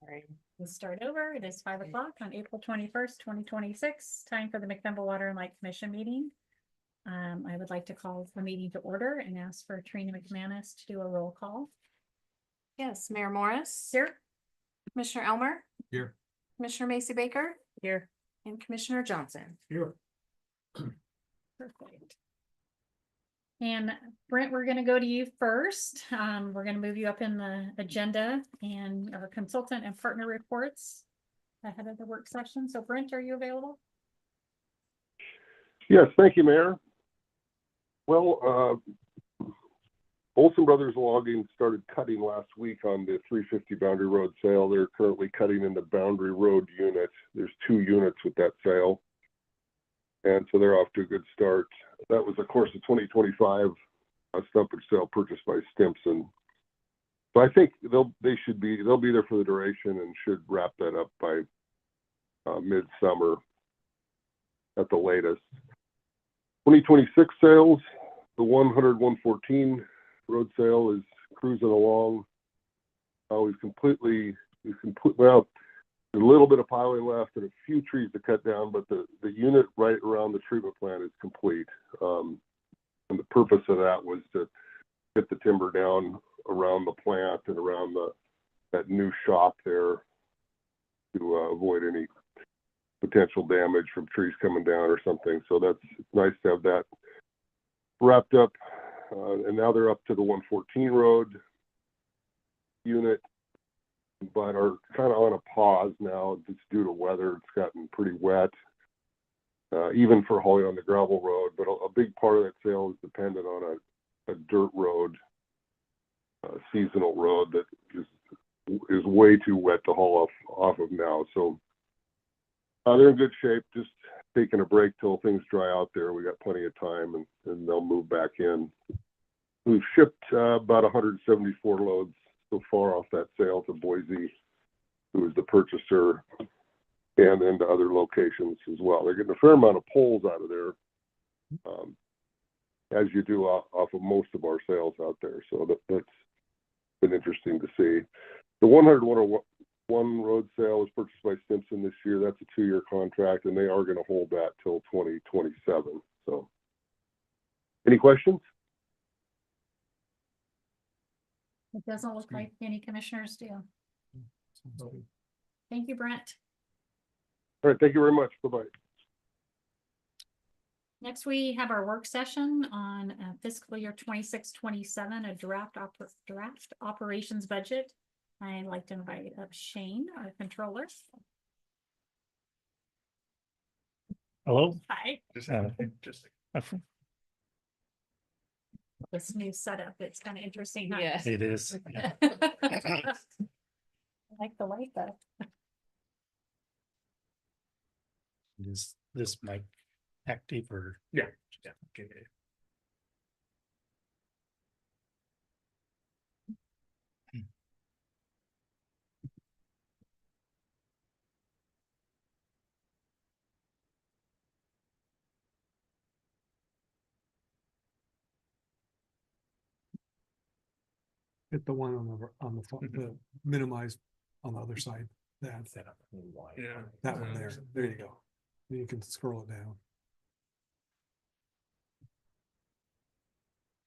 All right, we'll start over. It is 5 o'clock on April 21st, 2026. Time for the McDonald Water and Light Commission meeting. I would like to call the meeting to order and ask for Trina McManus to do a roll call. Yes, Mayor Morris. Here. Commissioner Elmer. Here. Commissioner Macy Baker. Here. And Commissioner Johnson. Here. Perfect. And Brent, we're going to go to you first. We're going to move you up in the agenda and our consultant and partner reports ahead of the work session. So Brent, are you available? Yes, thank you, Mayor. Well, Olson Brothers Logging started cutting last week on the 350 Boundary Road sale. They're currently cutting in the Boundary Road unit. There's 2 units with that sale. And so they're off to a good start. That was, of course, the 2025 stumpage sale purchased by Stimson. So I think they'll be there for the duration and should wrap that up by midsummer at the latest. 2026 sales, the 100-114 road sale is cruising along. We've completely, well, a little bit of piling left and a few trees to cut down, but the unit right around the treatment plant is complete. And the purpose of that was to get the timber down around the plant and around that new shop there to avoid any potential damage from trees coming down or something. So it's nice to have that wrapped up. And now they're up to the 114 road unit, but are kind of on a pause now just due to weather. It's gotten pretty wet, even for hauling on the gravel road. But a big part of that sale is dependent on a dirt road, seasonal road that is way too wet to haul off of now. So they're in good shape, just taking a break till things dry out there. We got plenty of time and they'll move back in. We've shipped about 174 loads so far off that sale to Boise, who is the purchaser, and then to other locations as well. They're getting a fair amount of poles out of there, as you do off of most of our sales out there. So that's been interesting to see. The 101 road sale was purchased by Stimson this year. That's a 2-year contract, and they are going to hold that till 2027. So, any questions? It doesn't look like any commissioners do. Thank you, Brent. All right, thank you very much. Bye-bye. Next, we have our work session on fiscal year 26-27, a draft operations budget. I'd like to invite up Shane, our controller. Hello. Hi. This new setup, it's kind of interesting. Huh? Yes. It is. I like the light though. Is this mic active or? Yeah. Okay. Hit the one on the minimize on the other side. That Yeah. that one there. There you go. Then you can scroll it down.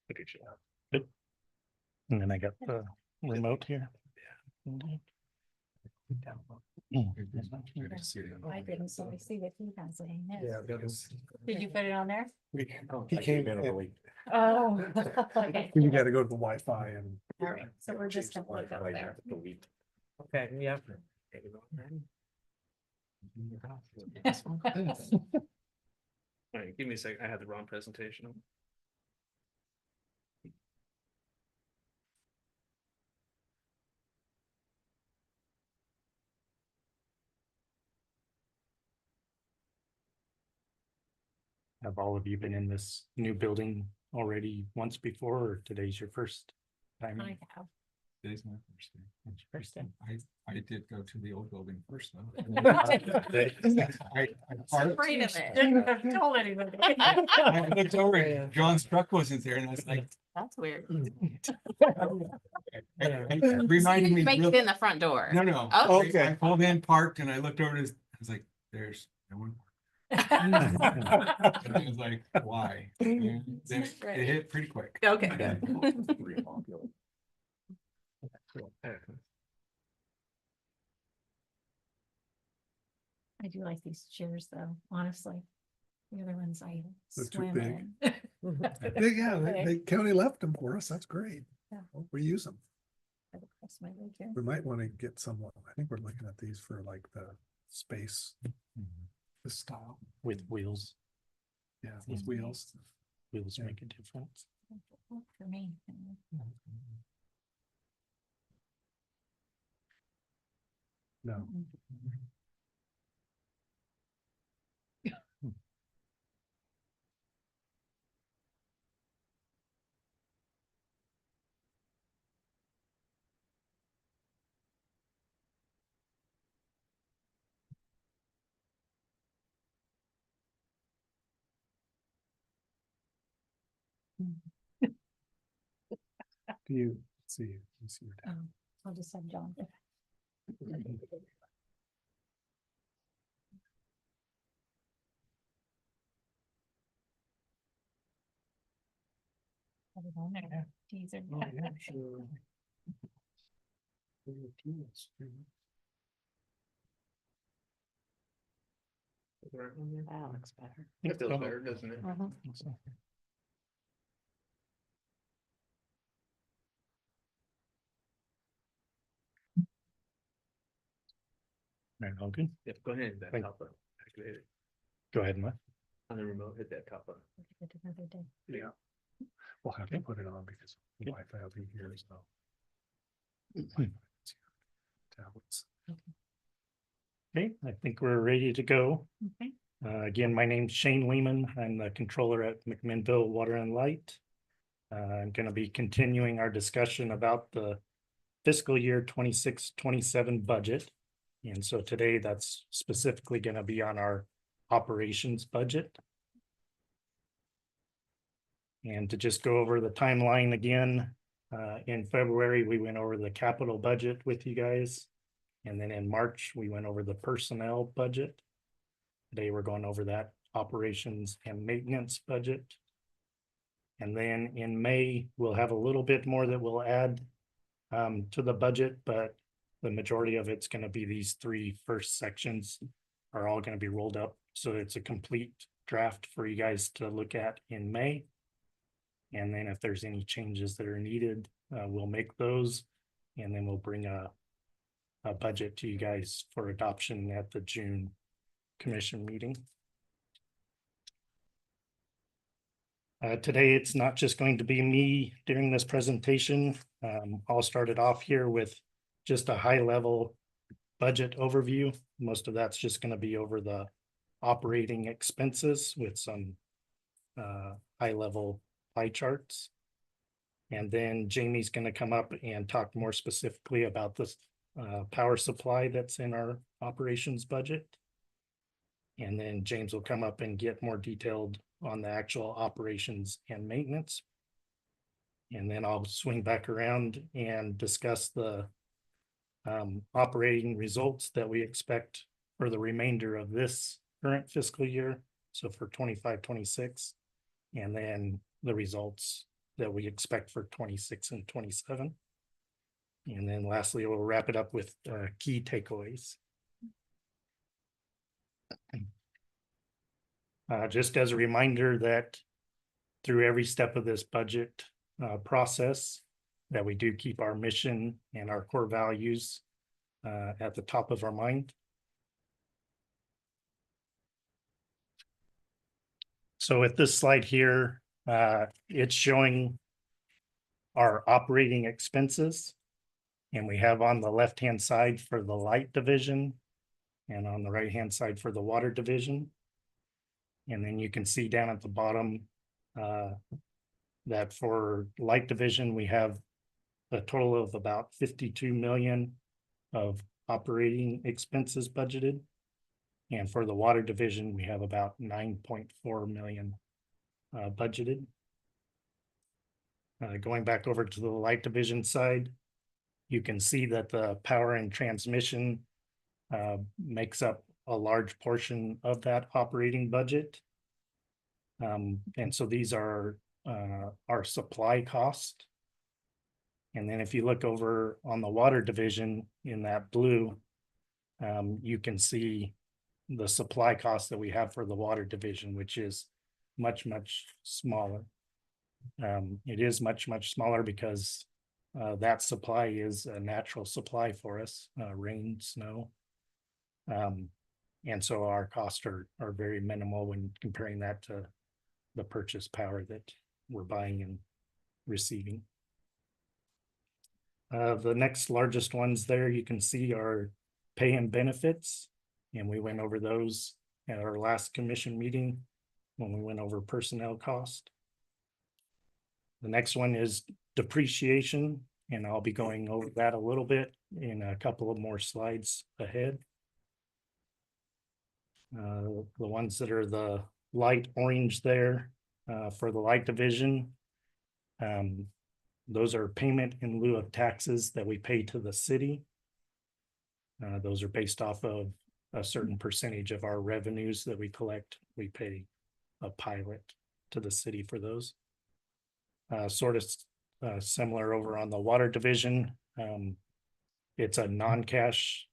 Look at you. Good. And then I got the remote here. I didn't, so I see that he has it. Yeah. Did you put it on there? He came in. Oh. Okay. You got to go to the Wi-Fi and. All right, so we're just gonna look up there. Okay, yeah. All right, give me a second. I had the wrong presentation. Have all of you been in this new building already once before, or today's your first time? I have. Today's my first day. It's your first time. I did go to the old building first though. Afraid of it. Didn't have told anybody. I looked over and John's truck wasn't there and I was like, That's weird. Reminded me. Make real- it in the front door. No, no. Oh. Okay. I pulled in, parked, and I looked over and I was like, there's no one. I was like, why? And then it hit pretty quick. Okay. I do like these chairs though, honestly. The other ones I They're too swim big. in. Yeah, the county left them for us. That's great. Yeah. We use them. I would cross my leg here. We might want to get someone. I think we're looking at these for like the space, the style. With wheels, Yeah, with wheels. wheels Yeah. make a difference. For me. No, do you see? You see your tab? I'll just have John. Put it on there. Teaser. Oh, yeah, sure. That looks better. It feels better, doesn't it? Right, all good. Yeah, go ahead, hit that Thank- top button, activate it Go ahead, Mike. on the remote, hit that top button. Another day. Yeah. We'll have to put it on because Yeah. Wi-Fi will be here as well. Tablets. Okay, I think we're ready to go. Okay. Again, my name's Shane Lehman. I'm the controller at McMinnville Water and Light. I'm gonna be continuing our discussion about the fiscal year 26-27 budget. And so today that's specifically gonna be on our operations budget. And to just go over the timeline again, in February, we went over the capital budget with you guys. And then in March, we went over the personnel budget. Today, we're going over that operations and maintenance budget. And then in May, we'll have a little bit more that we'll add to the budget, but the majority of it's gonna be these three first sections are all gonna be rolled up. So it's a complete draft for you guys to look at in May. And then if there's any changes that are needed, we'll make those. And then we'll bring a budget to you guys for adoption at the June commission meeting. Today, it's not just going to be me during this presentation. I'll start it off here with just a high level budget overview. Most of that's just going to be over the operating expenses with some high level pie charts. And then Jamie's going to come up and talk more specifically about this power supply that's in our operations budget. And then James will come up and get more detailed on the actual operations and maintenance. And then I'll swing back around and discuss the operating results that we expect for the remainder of this current fiscal year. So for 25-26, and then the results that we expect for 26 and 27. And then lastly, we'll wrap it up with key takeaways. Just as a reminder that through every step of this budget process, that we do keep our mission and our core values at the top of our mind. So with this slide here, it's showing our operating expenses. And we have on the left-hand side for the light division and on the right-hand side for the water division. And then you can see down at the bottom that for light division, we have a total of about 52 million of operating expenses budgeted. And for the water division, we have about 9.4 million budgeted. Going back over to the light division side, you can see that the power and transmission makes up a large portion of that operating budget. And so these are our supply cost. And then if you look over on the water division in that blue, you can see the supply cost that we have for the water division, which is much, much smaller. It is much, much smaller because that supply is a natural supply for us, rain, snow. And so our costs are very minimal when comparing that to the purchase power that we're buying and receiving. The next largest ones there you can see are pay and benefits. And we went over those at our last commission meeting when we went over personnel cost. The next one is depreciation, and I'll be going over that a little bit in a couple of more slides ahead. The ones that are the light orange there for the light division, those are payment in lieu of taxes that we pay to the city. Those are based off of a certain percentage of our revenues that we collect. We pay a pilot to the city for those. Sort of similar over on the water division. It's a non-cash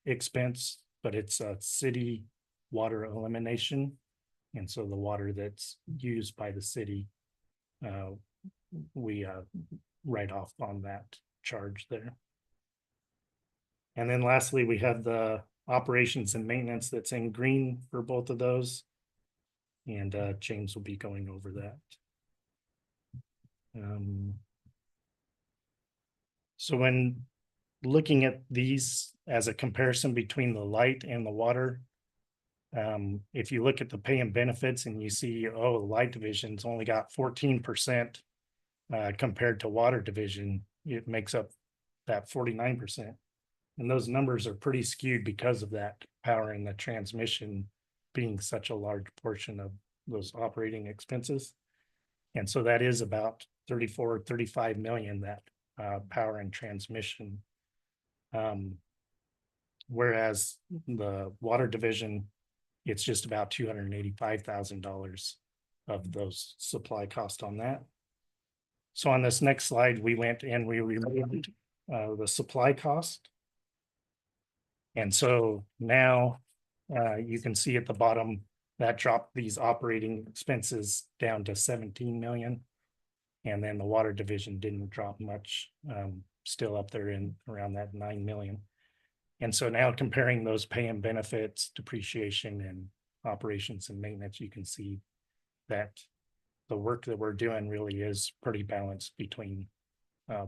expense, but it's a city water elimination. And so the water that's used by the city, we write off on that charge there. And then lastly, we have the operations and maintenance that's in green for both of those. And James will be going over that. So when looking at these as a comparison between the light and the water, if you look at the pay and benefits and you see, oh, the light division's only got 14% compared to water division, it makes up that 49%. And those numbers are pretty skewed because of that power and the transmission being such a large portion of those operating expenses. And so that is about 34, 35 million, that power and transmission. Whereas the water division, it's just about $285,000 of those supply cost on that. So on this next slide, we went and we removed the supply cost. And so now you can see at the bottom that dropped these operating expenses down to 17 million. And then the water division didn't drop much, still up there in around that 9 million. And so now comparing those pay and benefits, depreciation and operations and maintenance, you can see that the work that we're doing really is pretty balanced between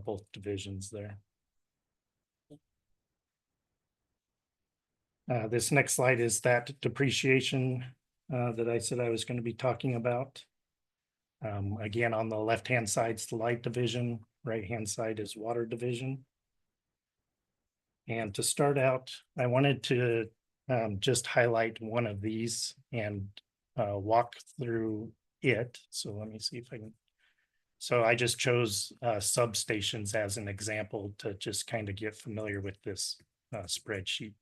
both divisions there. This next slide is that depreciation that I said I was going to be talking about. Again, on the left-hand side is the light division, right-hand side is water division. And to start out, I wanted to just highlight one of these and walk through it. So let me see if I can. So I just chose substations as an example to just kind of get familiar with this spreadsheet.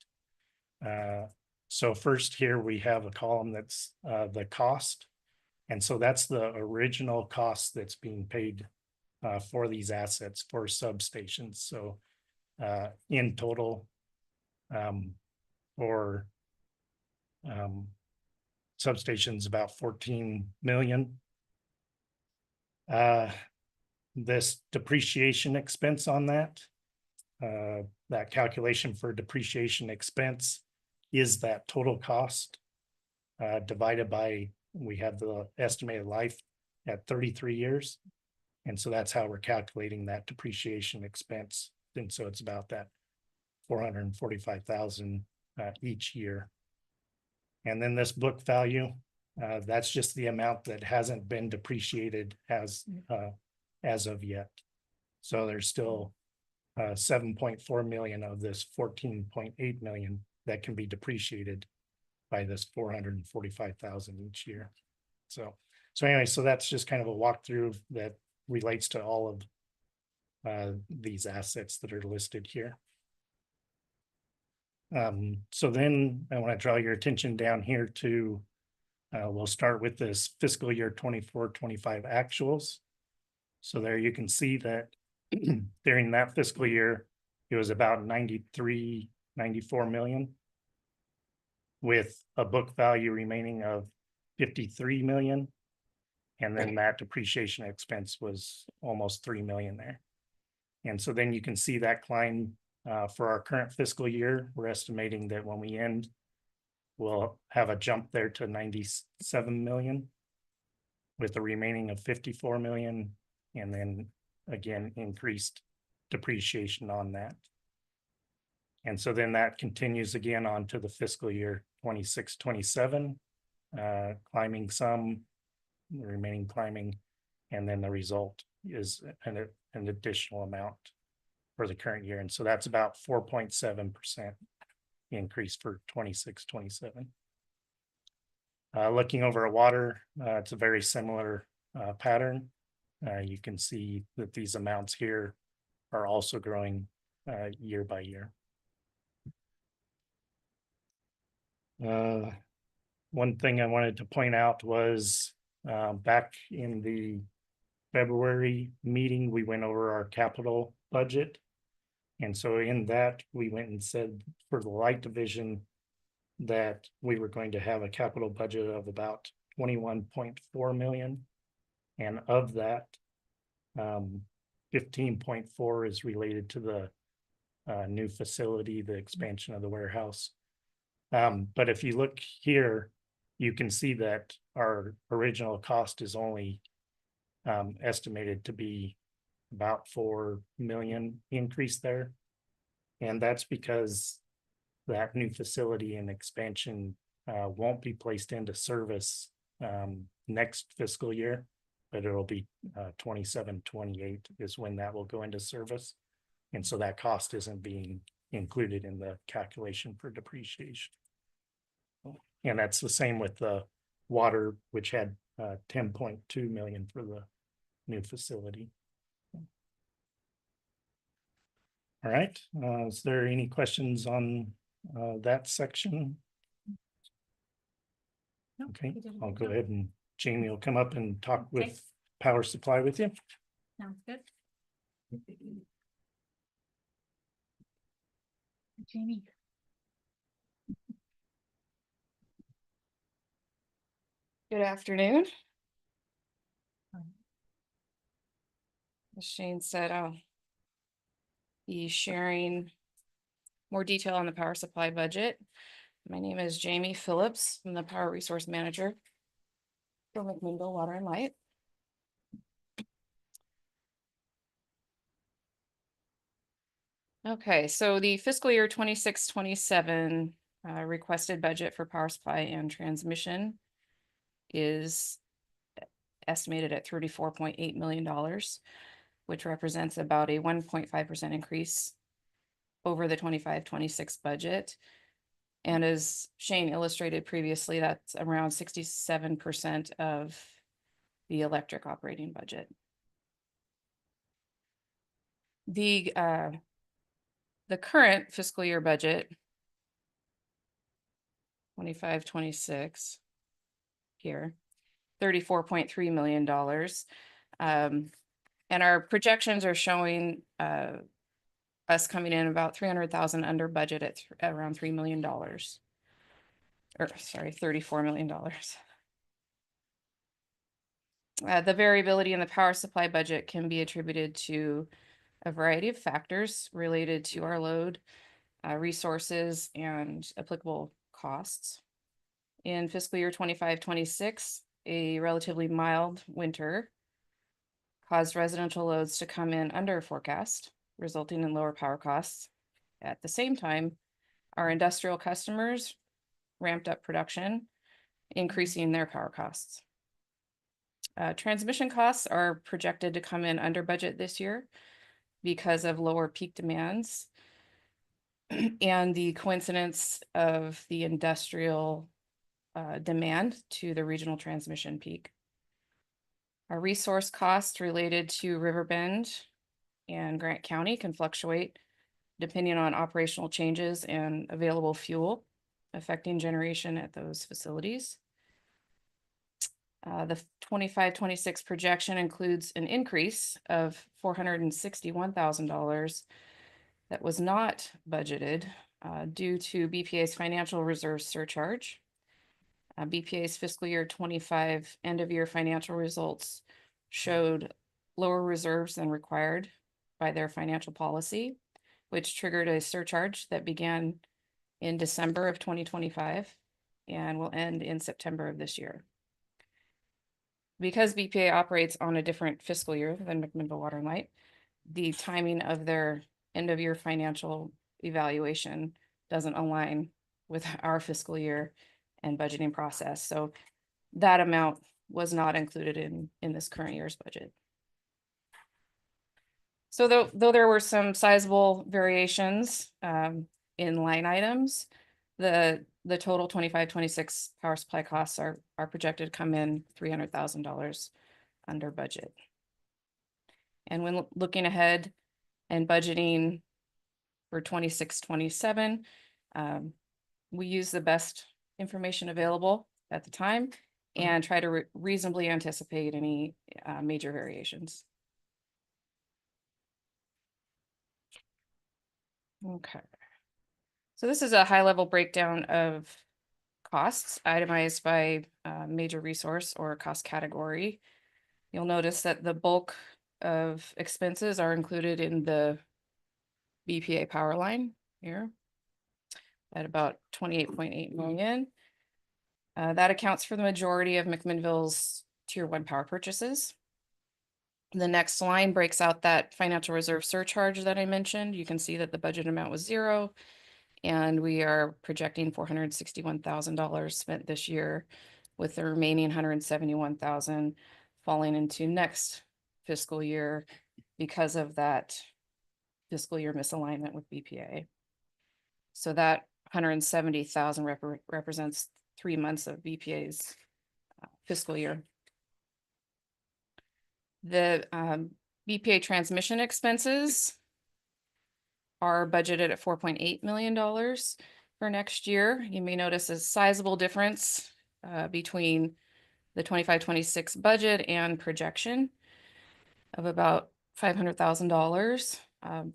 So first here we have a column that's the cost. And so that's the original cost that's being paid for these assets for substations. So in total for substations about 14 million. This depreciation expense on that calculation for depreciation expense is that total cost divided by, we have the estimated life at 33 years. And so that's how we're calculating that depreciation expense. And so it's about that 445,000 each year. And then this book value, that's just the amount that hasn't been depreciated as of yet. So there's still 7.4 million of this 14.8 million that can be depreciated by this 445,000 each year. So anyway, so that's just kind of a walkthrough that relates to all of these assets that are listed here. So then I want to draw your attention down here to, we'll start with this fiscal year 24-25 actuals. So there you can see that during that fiscal year, it was about 94 million. With a book value remaining of 53 million. And then that depreciation expense was almost 3 million there. And so then you can see that climb for our current fiscal year. We're estimating that when we end, we'll have a jump there to 97 million with a remaining of 54 million, and then again increased depreciation on that. And so then that continues again on to the fiscal year 26-27, climbing some, the remaining climbing, and then the result is an additional amount for the current year. And so that's about 4.7% increase for 26-27. Looking over at water, it's a very similar pattern. You can see that these amounts here are also growing year by year. One thing I wanted to point out was back in the February meeting, we went over our capital budget. And so in that, we went and said for the light division that we were going to have a capital budget of about 21.4 million. And of that, 15.4 is related to the new facility, the expansion of the warehouse. But if you look here, you can see that our original cost is only estimated to be about 4 million increase there. And that's because that new facility and expansion won't be placed into service next fiscal year, but it'll be 27-28 is when that will go into service. And so that cost isn't being included in the calculation for depreciation. And that's the same with the water, which had 10.2 million for the new facility. All right, is there any questions on that section? No, Okay, you did a I'll good go job. ahead and Jamie will come up and talk Okay. with power supply with you. Sounds good. Jamie. Good afternoon. As Shane said, I'll be sharing more detail on the power supply budget. My name is Jamie Phillips. I'm the Power Resource Manager for McMinnville Water and Light. Okay, so the fiscal year 26-27 requested budget for power supply and transmission is estimated at $34.8 million, which represents about a 1.5% increase over the 25-26 budget. And as Shane illustrated previously, that's around 67% of the electric operating budget. The current fiscal year budget, 25-26 here, $34.3 million. And our projections are showing us coming in about 300,000 under budget at around $3 million. Or sorry, $34 million. The variability in the power supply budget can be attributed to a variety of factors related to our load, resources, and applicable costs. In fiscal year 25-26, a relatively mild winter caused residential loads to come in under forecast, resulting in lower power costs. At the same time, our industrial customers ramped up production, increasing their power costs. Transmission costs are projected to come in under budget this year because of lower peak demands and the coincidence of the industrial demand to the regional transmission peak. Our resource costs related to Riverbend and Grant County can fluctuate depending on operational changes and available fuel affecting generation at those facilities. The 25-26 projection includes an increase of $461,000 that was not budgeted due to BPA's financial reserve surcharge. BPA's fiscal year 25 end of year financial results showed lower reserves than required by their financial policy, which triggered a surcharge that began in December of 2025 and will end in September of this year. Because BPA operates on a different fiscal year than McMinnville Water and Light, the timing of their end of year financial evaluation doesn't align with our fiscal year and budgeting process. So that amount was not included in this current year's budget. So though there were some sizable variations in line items, the total 25-26 power supply costs are projected to come in $300,000 under budget. And when looking ahead and budgeting for 26-27, we use the best information available at the time and try to reasonably anticipate any major variations. Okay. So this is a high-level breakdown of costs itemized by major resource or cost category. You'll notice that the bulk of expenses are included in the BPA power line here at about 28.8 million. That accounts for the majority of McMinnville's Tier 1 power purchases. The next line breaks out that financial reserve surcharge that I mentioned. You can see that the budget amount was 0, and we are projecting $461,000 spent this year, with the remaining $171,000 falling into next fiscal year because of that fiscal year misalignment with BPA. So that $170,000 represents 3 months of BPA's fiscal year. The BPA transmission expenses are budgeted at $4.8 million for next year. You may notice a sizable difference between the 25-26 budget and projection of about $500,000.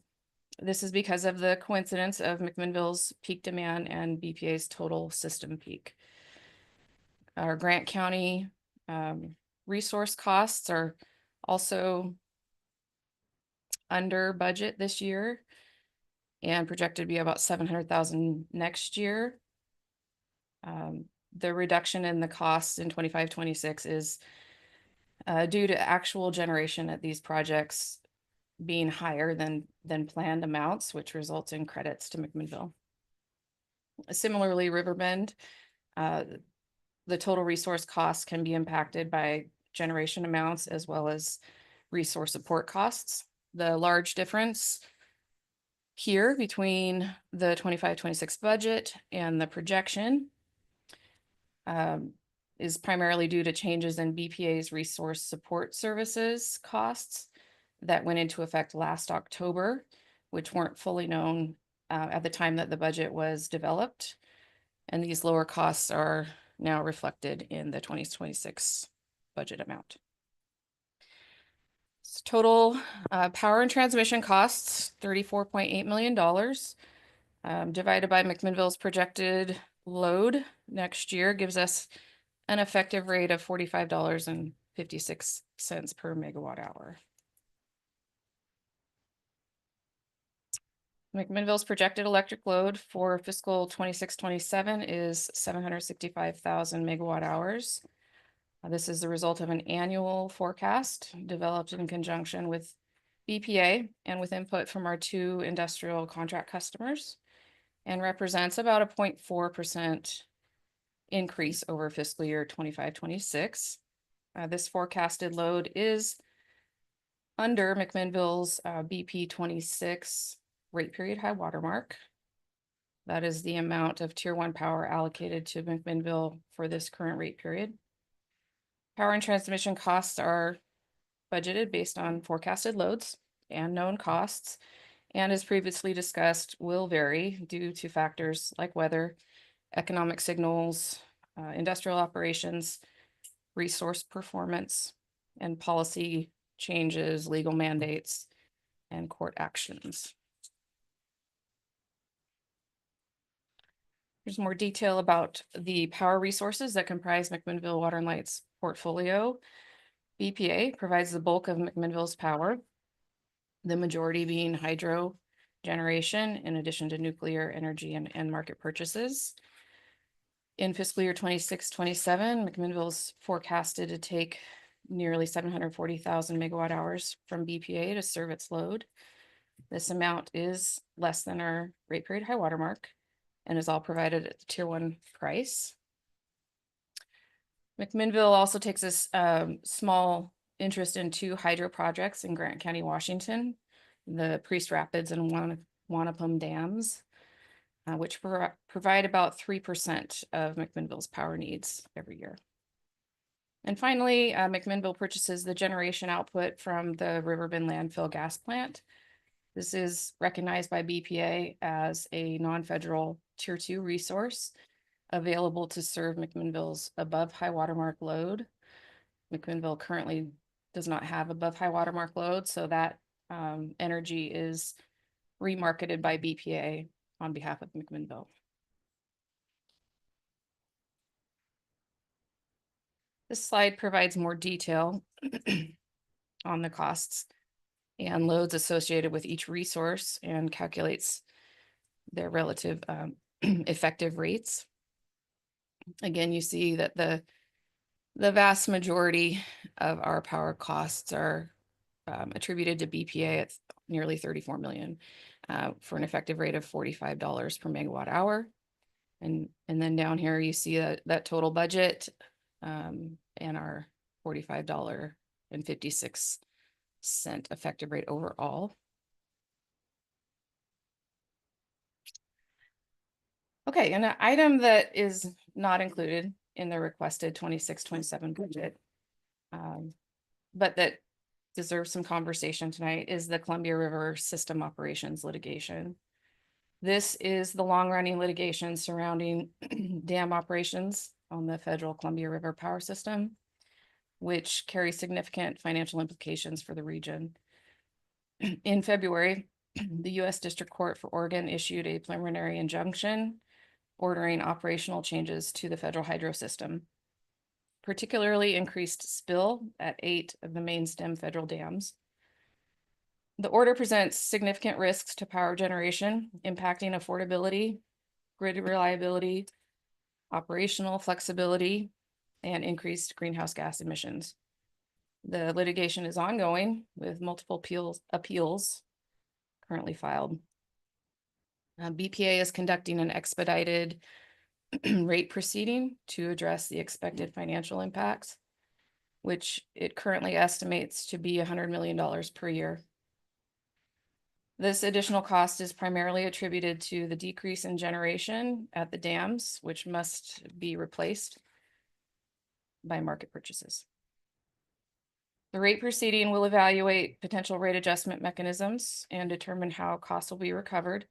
This is because of the coincidence of McMinnville's peak demand and BPA's total system peak. Our Grant County resource costs are also under budget this year and projected to be about $700,000 next year. The reduction in the costs in 25-26 is due to actual generation at these projects being higher than planned amounts, which results in credits to McMinnville. Similarly, Riverbend, the total resource costs can be impacted by generation amounts as well as resource support costs. The large difference here between the 25-26 budget and the projection is primarily due to changes in BPA's resource support services costs that went into effect last October, which weren't fully known at the time that the budget was developed. And these lower costs are now reflected in the 2026 budget amount. So total power and transmission costs, $34.8 million, divided by McMinnville's projected load next year gives us an effective rate of $45.56 per megawatt hour. McMinnville's projected electric load for fiscal 26-27 is 765,000 megawatt hours. This is the result of an annual forecast developed in conjunction with BPA and with input from our 2 industrial contract customers, and represents about a 0.4% increase over fiscal year 25-26. This forecasted load is under McMinnville's BP 26 rate period high watermark. That is the amount of Tier 1 power allocated to McMinnville for this current rate period. Power and transmission costs are budgeted based on forecasted loads and known costs, and as previously discussed, will vary due to factors like weather, economic signals, industrial operations, resource performance, and policy changes, legal mandates, and court actions. There's more detail about the power resources that comprise McMinnville Water and Light's portfolio. BPA provides the bulk of McMinnville's power, the majority being hydro generation, in addition to nuclear energy and market purchases. In fiscal year 26-27, McMinnville's forecasted to take nearly 740,000 megawatt hours from BPA to serve its load. This amount is less than our rate period high water mark and is all provided at the tier 1 price. McMinnville also takes a small interest in 2 hydro projects in Grant County, Washington, the Priest Rapids and Wanapum dams, which provide about 3% of McMinnville's power needs every year. And finally, McMinnville purchases the generation output from the Riverbend landfill gas plant. This is recognized by BPA as a non-federal tier 2 resource available to serve McMinnville's above high watermark load. McMinnville currently does not have above high watermark load, so that energy is remarketed by BPA on behalf of McMinnville. This slide provides more detail on the costs and loads associated with each resource and calculates their relative effective rates. Again, you see that the vast majority of our power costs are attributed to BPA at nearly 34 million for an effective rate of $45 per megawatt hour. And then down here, you see that total budget and our $45.56 effective rate overall. Okay, and an item that is not included in the requested 26-27 budget, but that deserves some conversation tonight, is the Columbia River System Operations litigation. This is the long-running litigation surrounding dam operations on the federal Columbia River power system, which carries significant financial implications for the region. In February, the U.S. District Court for Oregon issued a preliminary injunction ordering operational changes to the federal hydro system, particularly increased spill at 8 of the main stem federal dams. The order presents significant risks to power generation, impacting affordability, grid reliability, operational flexibility, and increased greenhouse gas emissions. The litigation is ongoing with multiple appeals currently filed. BPA is conducting an expedited rate proceeding to address the expected financial impacts, which it currently estimates to be $100 million per year. This additional cost is primarily attributed to the decrease in generation at the dams, which must be replaced by market purchases. The rate proceeding will evaluate potential rate adjustment mechanisms and determine how costs will be recovered,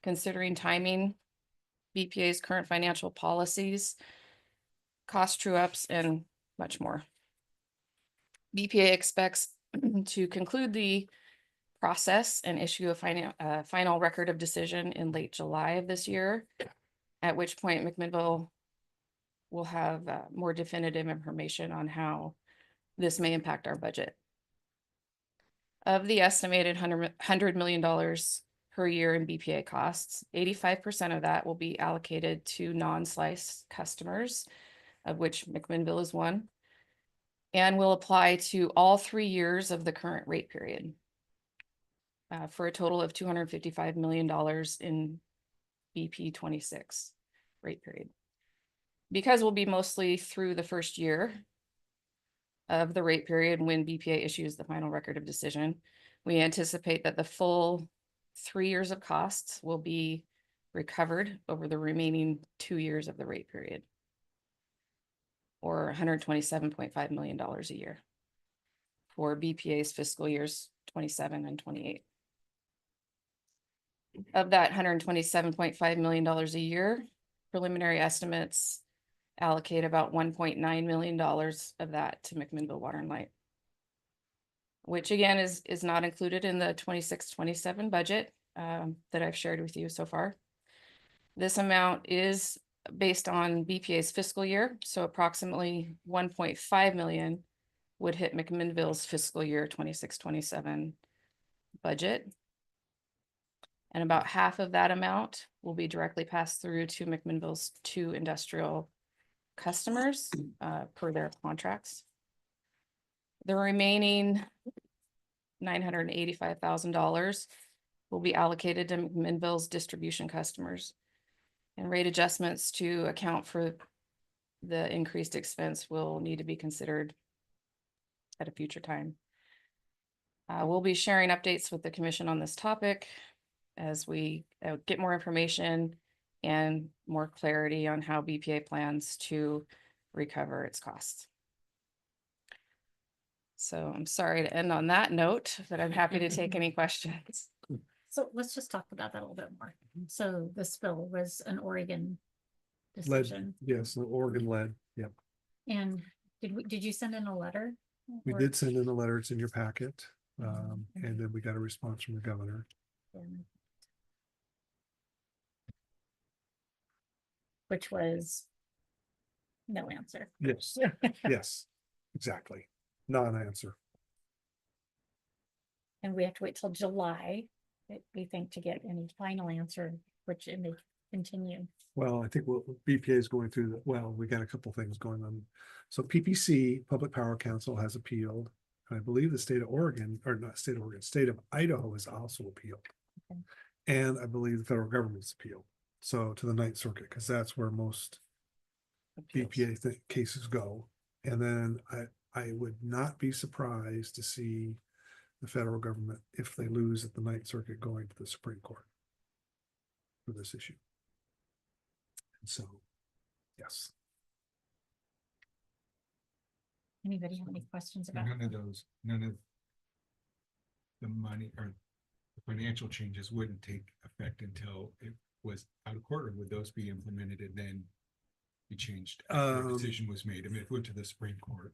considering timing, BPA's current financial policies, cost true-ups, and much more. BPA expects to conclude the process and issue a final record of decision in late July of this year, at which point McMinnville will have more definitive information on how this may impact our budget. Of the estimated $100 million per year in BPA costs, 85% of that will be allocated to non-slice customers, of which McMinnville is one, and will apply to all 3 years of the current rate period, for a total of $255 million in BP 26 rate period. Because we'll be mostly through the first year of the rate period when BPA issues the final record of decision, we anticipate that the full 3 years of costs will be recovered over the remaining 2 years of the rate period, or $127.5 million a year. for BPA's fiscal years 27 and 28. Of that $127.5 million a year, preliminary estimates allocate about $1.9 million of that to McMinnville Water and Light, which again is not included in the 26-27 budget that I've shared with you so far. This amount is based on BPA's fiscal year, so approximately 1.5 million would hit McMinnville's fiscal year 26-27 budget. And about half of that amount will be directly passed through to McMinnville's 2 industrial customers per their contracts. The remaining $985,000 will be allocated to McMinnville's distribution customers. And rate adjustments to account for the increased expense will need to be considered at a future time. We'll be sharing updates with the commission on this topic as we get more information and more clarity on how BPA plans to recover its costs. So I'm sorry to end on that note, but I'm happy to take any questions. So let's just talk about that a little bit more. So the spill was an Oregon Lead, decision. yes, the Oregon lead, yep. And did you send in a letter? We Or- did send in a letter, it's in your packet, and then we got a response from the governor. Which was no answer. Yes, yes, exactly, non-answer. And we have to wait till July, we think, to get any final answer, which it may continue. Well, I think BPA is going through, we got a couple things going on. So PPC, Public Power Council, has appealed. And I believe the state of Oregon, or not state of Oregon, state of Idaho has also appealed. Okay. And I believe the federal government's appealed. So to the Ninth Circuit, because that's where most Appeals. BPA cases go. And then I would not be surprised to see the federal government, if they lose at the Ninth Circuit, going to the Supreme Court for this issue. And so, yes. Anybody have any questions about? None of the money or the financial changes wouldn't take effect until it was out of court, or would those be implemented and then be changed after a decision was made? I mean, if it went to the Supreme Court.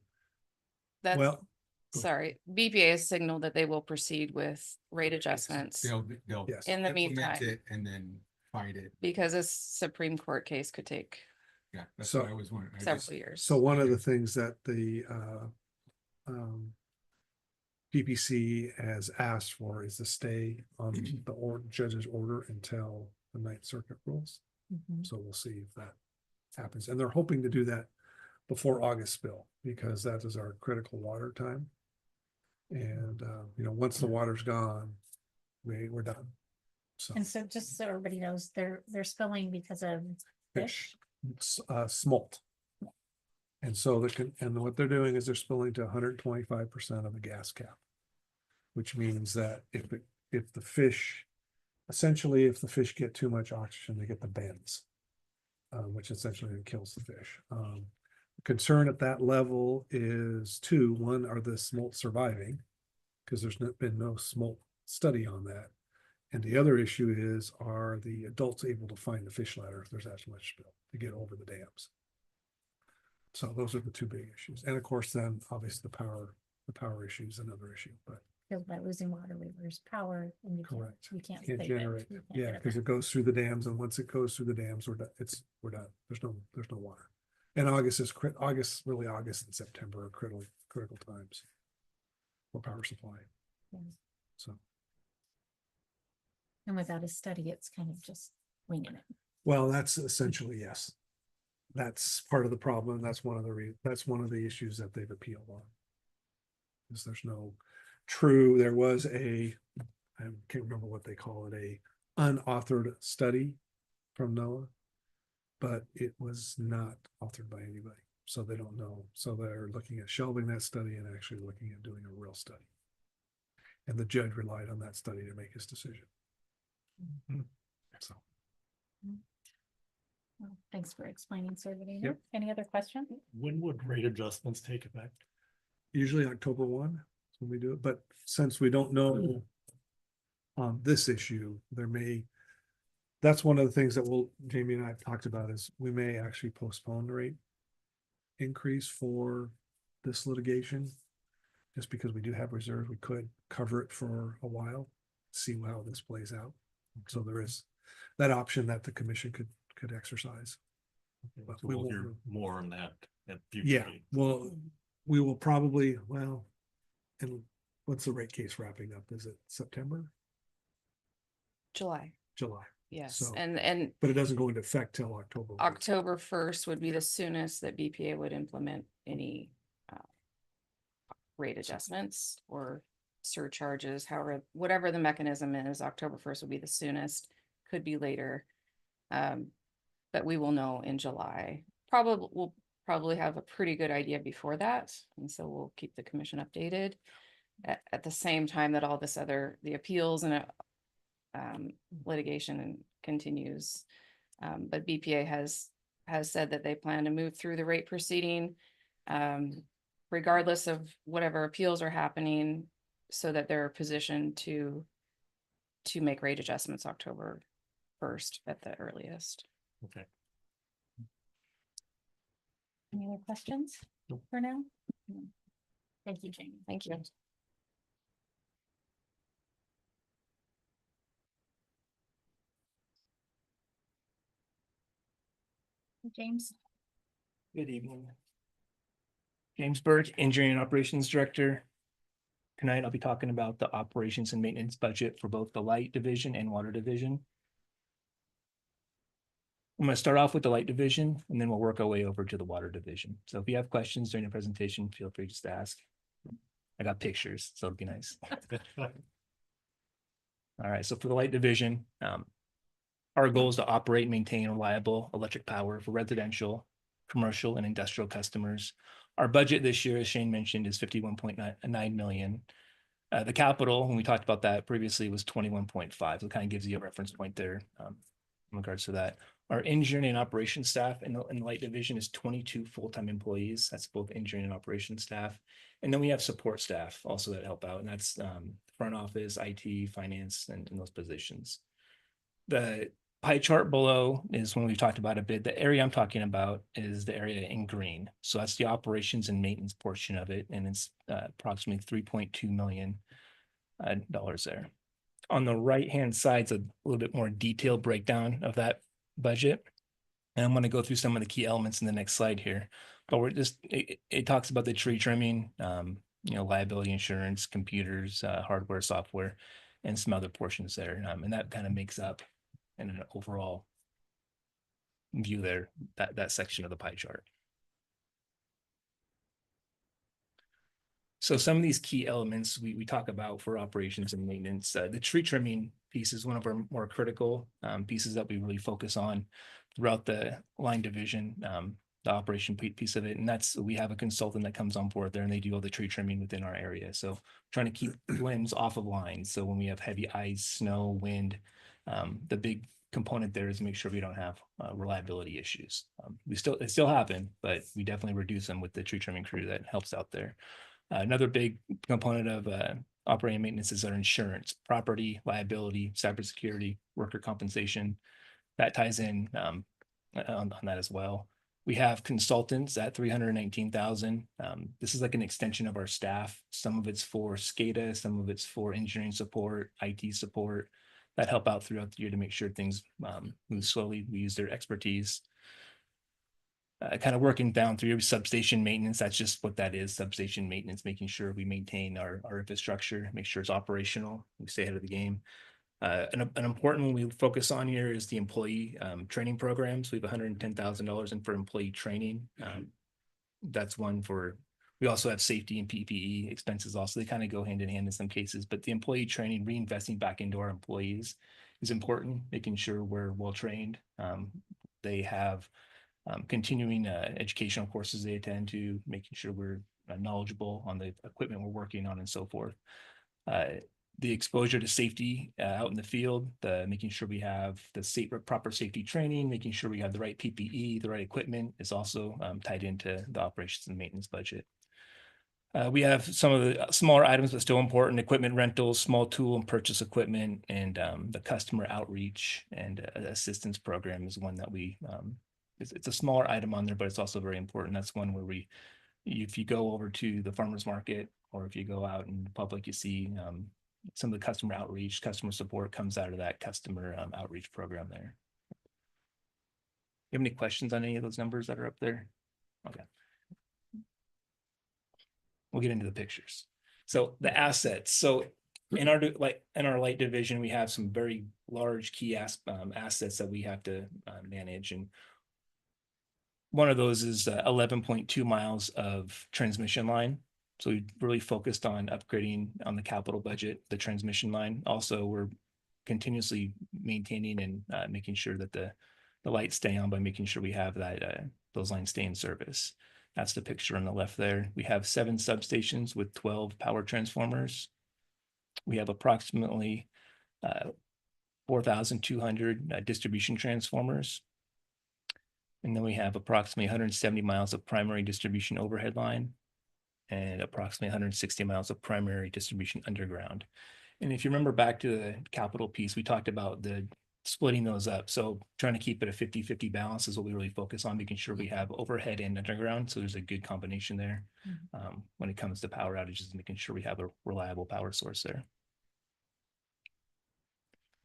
That's, Well, sorry, BPA has signaled that they will proceed with rate adjustments They'll yes. in the implement meantime, it and then fight it. because a Supreme Court case could take Yeah, that's So- what I was wondering. I several just- years. So one of the things that the PPC has asked for is to stay on the judge's order until the Ninth Circuit rules. Mhm. So we'll see if that happens. And they're hoping to do that before August spill, because that is our critical water time. And once the water's gone, we're done. So And so just so everybody knows, they're spilling because of fish. smolt. And so what they're doing is they're spilling to 125% of the gas cap. Which means that if the fish get too much oxygen, they get the bends. Which essentially kills the fish. Concern at that level is two. One, are the smolt surviving? Because there's been no smolt study on that. And the other issue is, are the adults able to find the fish ladder if there's that much spill to get over the dams? So those are the two big issues. And of course, then obviously the power issue is another issue, but Because by losing water, we lose power and correct. you can't Can't save it. generate. You can't Yeah, get it because back. it goes through the dams, and once it goes through the dams, we're done. We're done. There's no water. And August and September are critical times for power supply. Yeah. So, And without a study, it's kind of just winging it. well, that's essentially, yes. That's part of the problem. That's one of the issues that they've appealed on. Is there was I can't remember what they call it, a unauthored study from NOAA, but it was not authored by anybody. So they don't know. So they're looking at shelving that study and actually looking at doing a real study. And the judge relied on that study to make his decision. So. Well, thanks for explaining, Sir Vadina. Yep. Any other questions? When would rate adjustments take effect? Usually October 1, when we do it, but since we don't know on this issue, that's one of the things that Jamie and I have talked about is we may actually postpone the rate increase for this litigation. Just because we do have reserves, we could cover it for a while, see how this plays out. So there is that option that the commission could exercise. But So we we'll won't hear know. more on that at future. Yeah, meetings. well, we will probably, and what's the rate case wrapping up? Is it September, July, July? yes, So- and But it doesn't go into effect till October. October 1st would be the soonest that BPA would implement any rate adjustments or surcharges, however, whatever the mechanism is, October 1st will be the soonest, could be later. But we will know in July. We'll probably have a pretty good idea before that, and so we'll keep the commission updated. At the same time that all this the appeals and litigation continues. But BPA has said that they plan to move through the rate proceeding, regardless of whatever appeals are happening, so that they're positioned to make rate adjustments October 1st at the earliest. Okay. Any other questions for now? No. Thank you, Jamie. Thank you. James? Good evening. James Burke, Engineering and Operations Director. Tonight, I'll be talking about the operations and maintenance budget for both the light division and water division. I'm going to start off with the light division, and then we'll work our way over to the water division. So if you have questions during the presentation, feel free just to ask. I got pictures, so it'll be nice. All right, so for the light division, our goal is to operate and maintain reliable electric power for residential, commercial, and industrial customers. Our budget this year, as Shane mentioned, is 51.9 million. The capital, when we talked about that previously, was 21.5. So it kind of gives you a reference point there in regards to that. Our engineering and operations staff in the light division is 22 full-time employees. That's both engineering and operations staff. And then we have support staff also that help out, and that's front office, IT, finance, and those positions. The pie chart below is when we've talked about a bit. The area I'm talking about is the area in green. So that's the operations and maintenance portion of it, and it's approximately $3.2 million there. On the right-hand side's a little bit more detailed breakdown of that budget. And I'm going to go through some of the key elements in the next slide here. But it talks about the tree trimming, liability insurance, computers, hardware, software, and some other portions there. And that kind of makes up in an overall view there, that section of the pie chart. So some of these key elements we talk about for operations and maintenance, the tree trimming piece is one of our more critical pieces that we really focus on throughout the line division, the operation piece of it. And we have a consultant that comes on board there, and they do all the tree trimming within our area. So trying to keep limbs off of lines. So when we have heavy ice, snow, wind, the big component there is make sure we don't have reliability issues. They still happen, but we definitely reduce them with the tree trimming crew that helps out there. Another big component of operating maintenance is our insurance, property, liability, cybersecurity, worker compensation. That ties in on that as well. We have consultants at 319,000. This is like an extension of our staff. Some of it's for SCADA, some of it's for engineering support, IT support that help out throughout the year to make sure things move slowly. We use their expertise. Kind of working down through substation maintenance. That's just what that is, substation maintenance, making sure we maintain our infrastructure, make sure it's operational, we stay ahead of the game. An important one we focus on here is the employee training programs. We have $110,000 in for employee training. That's one for, we also have safety and PPE expenses also. They kind of go hand in hand in some cases, but the employee training, reinvesting back into our employees is important, making sure we're well trained. They have continuing educational courses they attend to, making sure we're knowledgeable on the equipment we're working on and so forth. The exposure to safety out in the field, making sure we have the proper safety training, making sure we have the right PPE, the right equipment is also tied into the operations and maintenance budget. We have some of the smaller items, but still important: equipment rentals, small tool and purchase equipment, and the customer outreach and assistance program is one that we, it's a smaller item on there, but it's also very important. That's one where we, if you go over to the farmer's market, or if you go out in the public, you see some of the customer outreach, customer support comes out of that customer outreach program there. You have any questions on any of those numbers that are up there? Okay. We'll get into the pictures. So the assets. So in our light division, we have some very large key assets that we have to manage, and one of those is 11.2 miles of transmission line. So we really focused on upgrading on the capital budget, the transmission line. Also, we're continuously maintaining and making sure that the lights stay on by making sure we have that those lines stay in service. That's the picture on the left there. We have 7 substations with 12 power transformers. We have approximately 4,200 distribution transformers. And then we have approximately 170 miles of primary distribution overhead line and approximately 160 miles of primary distribution underground. And if you remember back to the capital piece, we talked about the splitting those up. So trying to keep it a 50-50 balance is what we really focus on, making sure we have overhead and underground. So there's a good combination there when it comes to power outages, making sure we have a reliable power source there.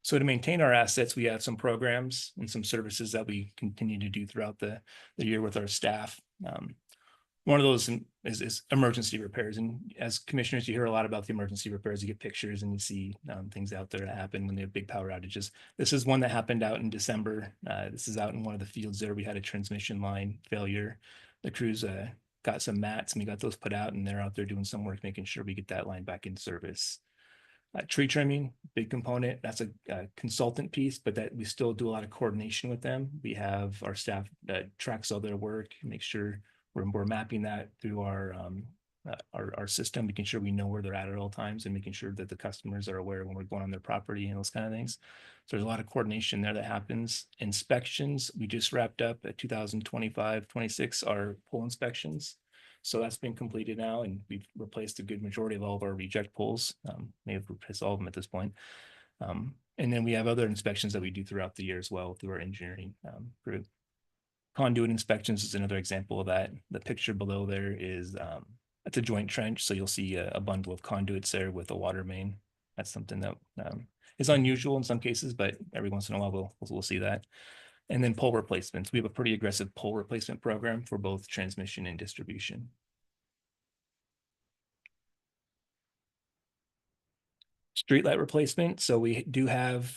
So to maintain our assets, we have some programs and some services that we continue to do throughout the year with our staff. One of those is emergency repairs. And as commissioners, you hear a lot about the emergency repairs. You get pictures and you see things out there that happen when they have big power outages. This is one that happened out in December. This is out in one of the fields there. We had a transmission line failure. The crews got some mats and we got those put out, and they're out there doing some work, making sure we get that line back in service. Tree trimming, big component. That's a consultant piece, but that we still do a lot of coordination with them. We have our staff that tracks all their work, make sure we're mapping that through our system, making sure we know where they're at all times, and making sure that the customers are aware when we're going on their property and those kind of things. So there's a lot of coordination there that happens. Inspections, we just wrapped up at 2025-26 our pole inspections. So that's been completed now, and we've replaced a good majority of all of our reject poles. May have replaced all of them at this point. And then we have other inspections that we do throughout the year as well through our engineering group. Conduit inspections is another example of that. The picture below there is it's a joint trench, so you'll see a bundle of conduits there with a water main. That's something that is unusual in some cases, but every once in a while we'll see that. And then pole replacements. We have a pretty aggressive pole replacement program for both transmission and distribution. Streetlight replacement. So we do have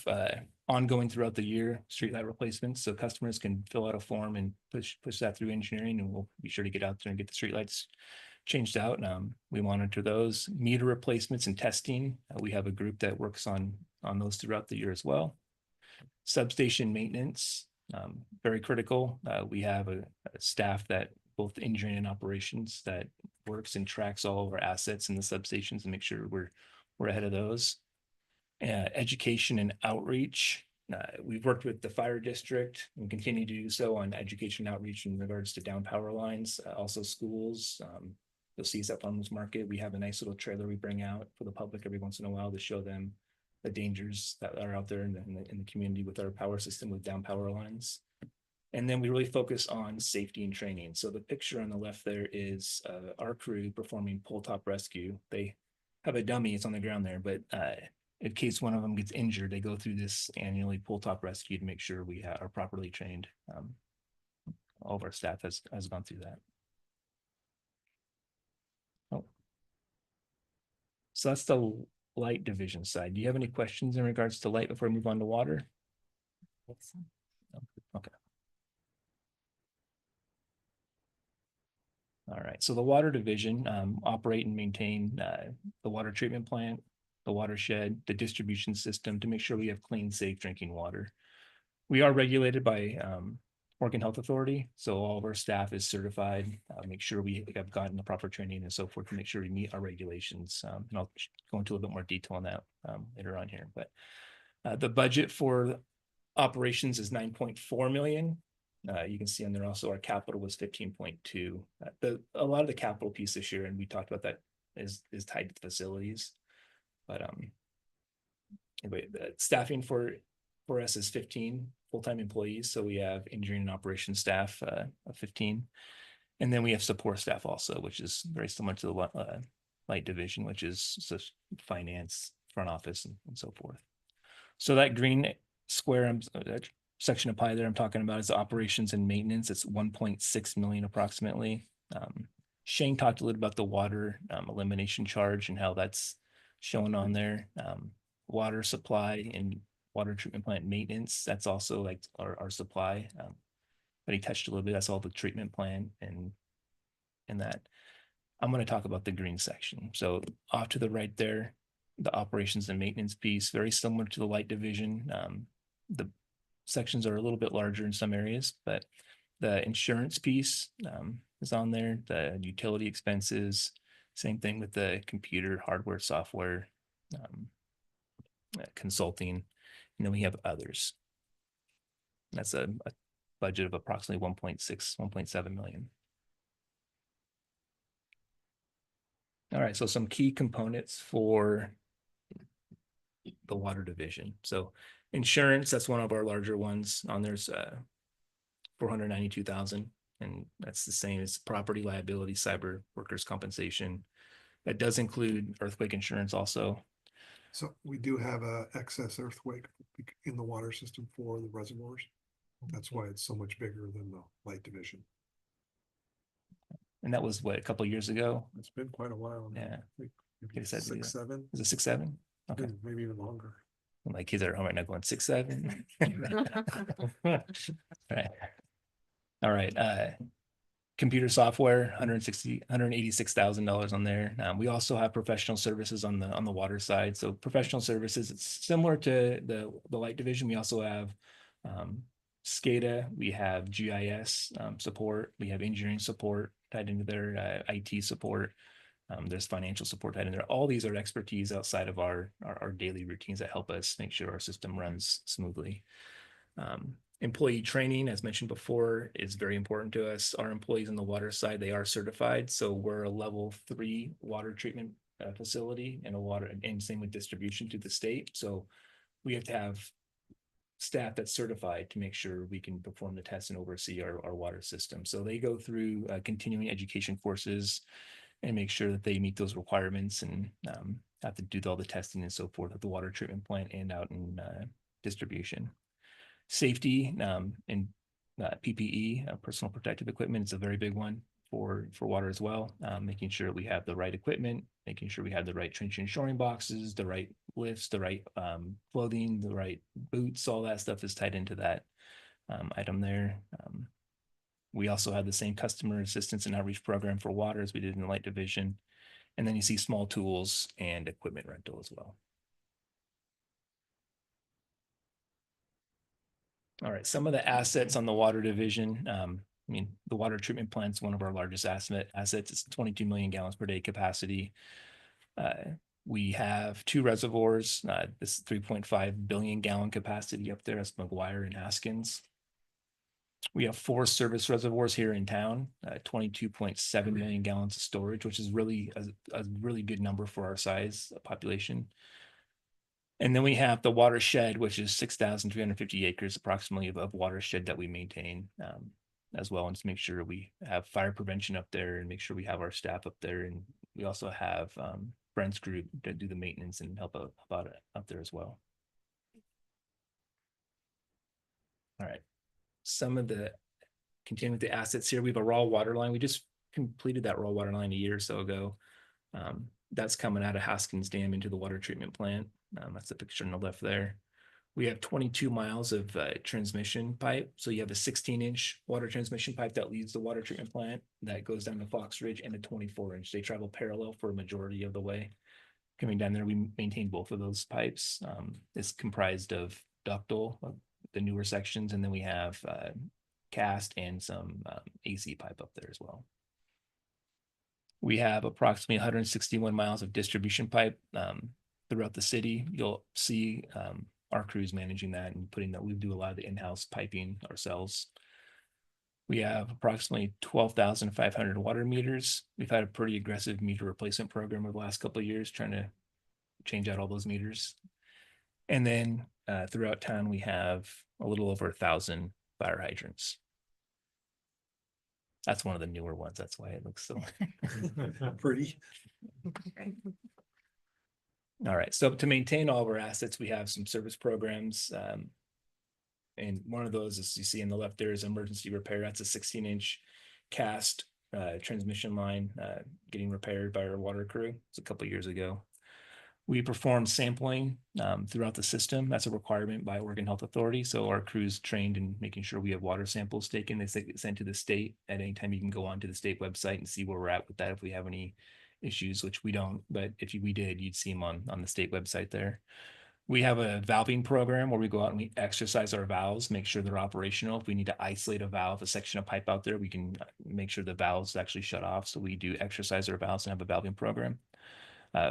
ongoing throughout the year streetlight replacements. So customers can fill out a form and push that through engineering, and we'll be sure to get out there and get the streetlights changed out. We monitor those. Meter replacements and testing. We have a group that works on those throughout the year as well. Substation maintenance, very critical. We have a staff that both engineering and operations that works and tracks all of our assets in the substations and make sure we're ahead of those. Education and outreach. We've worked with the fire district and continue to do so on education outreach in regards to down power lines, also schools. You'll see us at Farmers Market. We have a nice little trailer we bring out for the public every once in a while to show them the dangers that are out there in the community with our power system with down power lines. And then we really focus on safety and training. So the picture on the left there is our crew performing pole top rescue. They have a dummy, it's on the ground there, but in case one of them gets injured, they go through this annually pole top rescue to make sure we are properly trained. All of our staff has gone through that. Oh. So that's the light division side. Do you have any questions in regards to light before we move on to water? Okay. All right, so the water division operate and maintain the water treatment plant, the watershed, the distribution system to make sure we have clean, safe drinking water. We are regulated by Oregon Health Authority, so all of our staff is certified, make sure we have gotten the proper training and so forth to make sure we meet our regulations. And I'll go into a little bit more detail on that later on here. But the budget for operations is $9.4 million. You can see on there also our capital was 15.2. A lot of the capital piece this year, and we talked about that, is tied to facilities. But anyway, the staffing for us is 15 full-time employees. So we have engineering and operations staff of 15. And then we have support staff also, which is very similar to the light division, which is finance, front office, and so forth. So that green square, that section of pie there I'm talking about is operations and maintenance. It's 1.6 million approximately. Shane talked a little about the water elimination charge and how that's shown on there. Water supply and water treatment plant maintenance, that's also like our supply. But he touched a little bit, that's all the treatment plant and that. I'm going to talk about the green section. So off to the right there, the operations and maintenance piece, very similar to the light division. The sections are a little bit larger in some areas, but the insurance piece is on there, the utility expenses, same thing with the computer, hardware, software, consulting, and then we have others. That's a budget of approximately 1.7 million. All right, so some key components for the water division. So insurance, that's one of our larger ones. On there's 492,000, and that's the same as property liability, cyber, workers' compensation. That does include earthquake insurance also. So we do have a excess earthquake in the water system for the reservoirs. That's why it's so much bigger than the light division. And that was what, a couple of years ago? It's been quite a while now. Yeah. Maybe Guess that'd be 6, 7. Is it 6, 7? Okay. Maybe even longer. My kids are at home right now going 6, 7. Right. All right. Computer software, $186,000 on there. We also have professional services on the water side. So professional services, it's similar to the light division. We also have SCADA, we have GIS support, we have engineering support tied into their IT support. There's financial support tied in there. All these are expertise outside of our daily routines that help us make sure our system runs smoothly. Employee training, as mentioned before, is very important to us. Our employees on the water side, they are certified. So we're a level 3 water treatment facility and same with distribution to the state. So we have to have staff that's certified to make sure we can perform the tests and oversee our water system. So they go through continuing education courses and make sure that they meet those requirements and have to do all the testing and so forth at the water treatment plant and out in distribution. Safety and PPE, personal protective equipment, is a very big one for water as well. Making sure we have the right equipment, making sure we have the right trench and shoring boxes, the right lifts, the right clothing, the right boots, all that stuff is tied into that item there. We also have the same customer assistance and outreach program for water as we did in the light division. And then you see small tools and equipment rental as well. All right, some of the assets on the water division. I mean, the water treatment plant is one of our largest assets. It's 22 million gallons per day capacity. We have 2 reservoirs. This 3.5 billion gallon capacity up there. That's McGuire and Haskins. We have 4 service reservoirs here in town, 22.7 million gallons of storage, which is really a really good number for our size population. And then we have the watershed, which is 6,350 acres approximately of watershed that we maintain as well. And to make sure we have fire prevention up there and make sure we have our staff up there. And we also have Brent's group that do the maintenance and help out up there as well. All right. Some of the continuing with the assets here, we have a raw water line. We just completed that raw water line a year or so ago. That's coming out of Haskins Dam into the water treatment plant. That's the picture on the left there. We have 22 miles of transmission pipe. So you have a 16-inch water transmission pipe that leads the water treatment plant that goes down to Fox Ridge, and a 24-inch. They travel parallel for a majority of the way. Coming down there, we maintain both of those pipes. It's comprised of ductile, the newer sections, and then we have cast and some AC pipe up there as well. We have approximately 161 miles of distribution pipe throughout the city. You'll see our crews managing that and putting that. We do a lot of the in-house piping ourselves. We have approximately 12,500 water meters. We've had a pretty aggressive meter replacement program over the last couple of years, trying to change out all those meters. And then throughout town, we have a little over 1,000 fire hydrants. That's one of the newer ones. That's why it looks so. Pretty. All right, so to maintain all of our assets, we have some service programs. And one of those, as you see in the left, there is emergency repair. That's a 16-inch cast transmission line getting repaired by our water crew. It's a couple of years ago. We perform sampling throughout the system. That's a requirement by Oregon Health Authority. So our crew's trained in making sure we have water samples taken. They sent to the state. At any time, you can go onto the state website and see where we're at with that if we have any issues, which we don't. But if we did, you'd see them on the state website there. We have a valving program where we go out and we exercise our valves, make sure they're operational. If we need to isolate a valve, a section of pipe out there, we can make sure the valves actually shut off. So we do exercise our valves and have a valving program.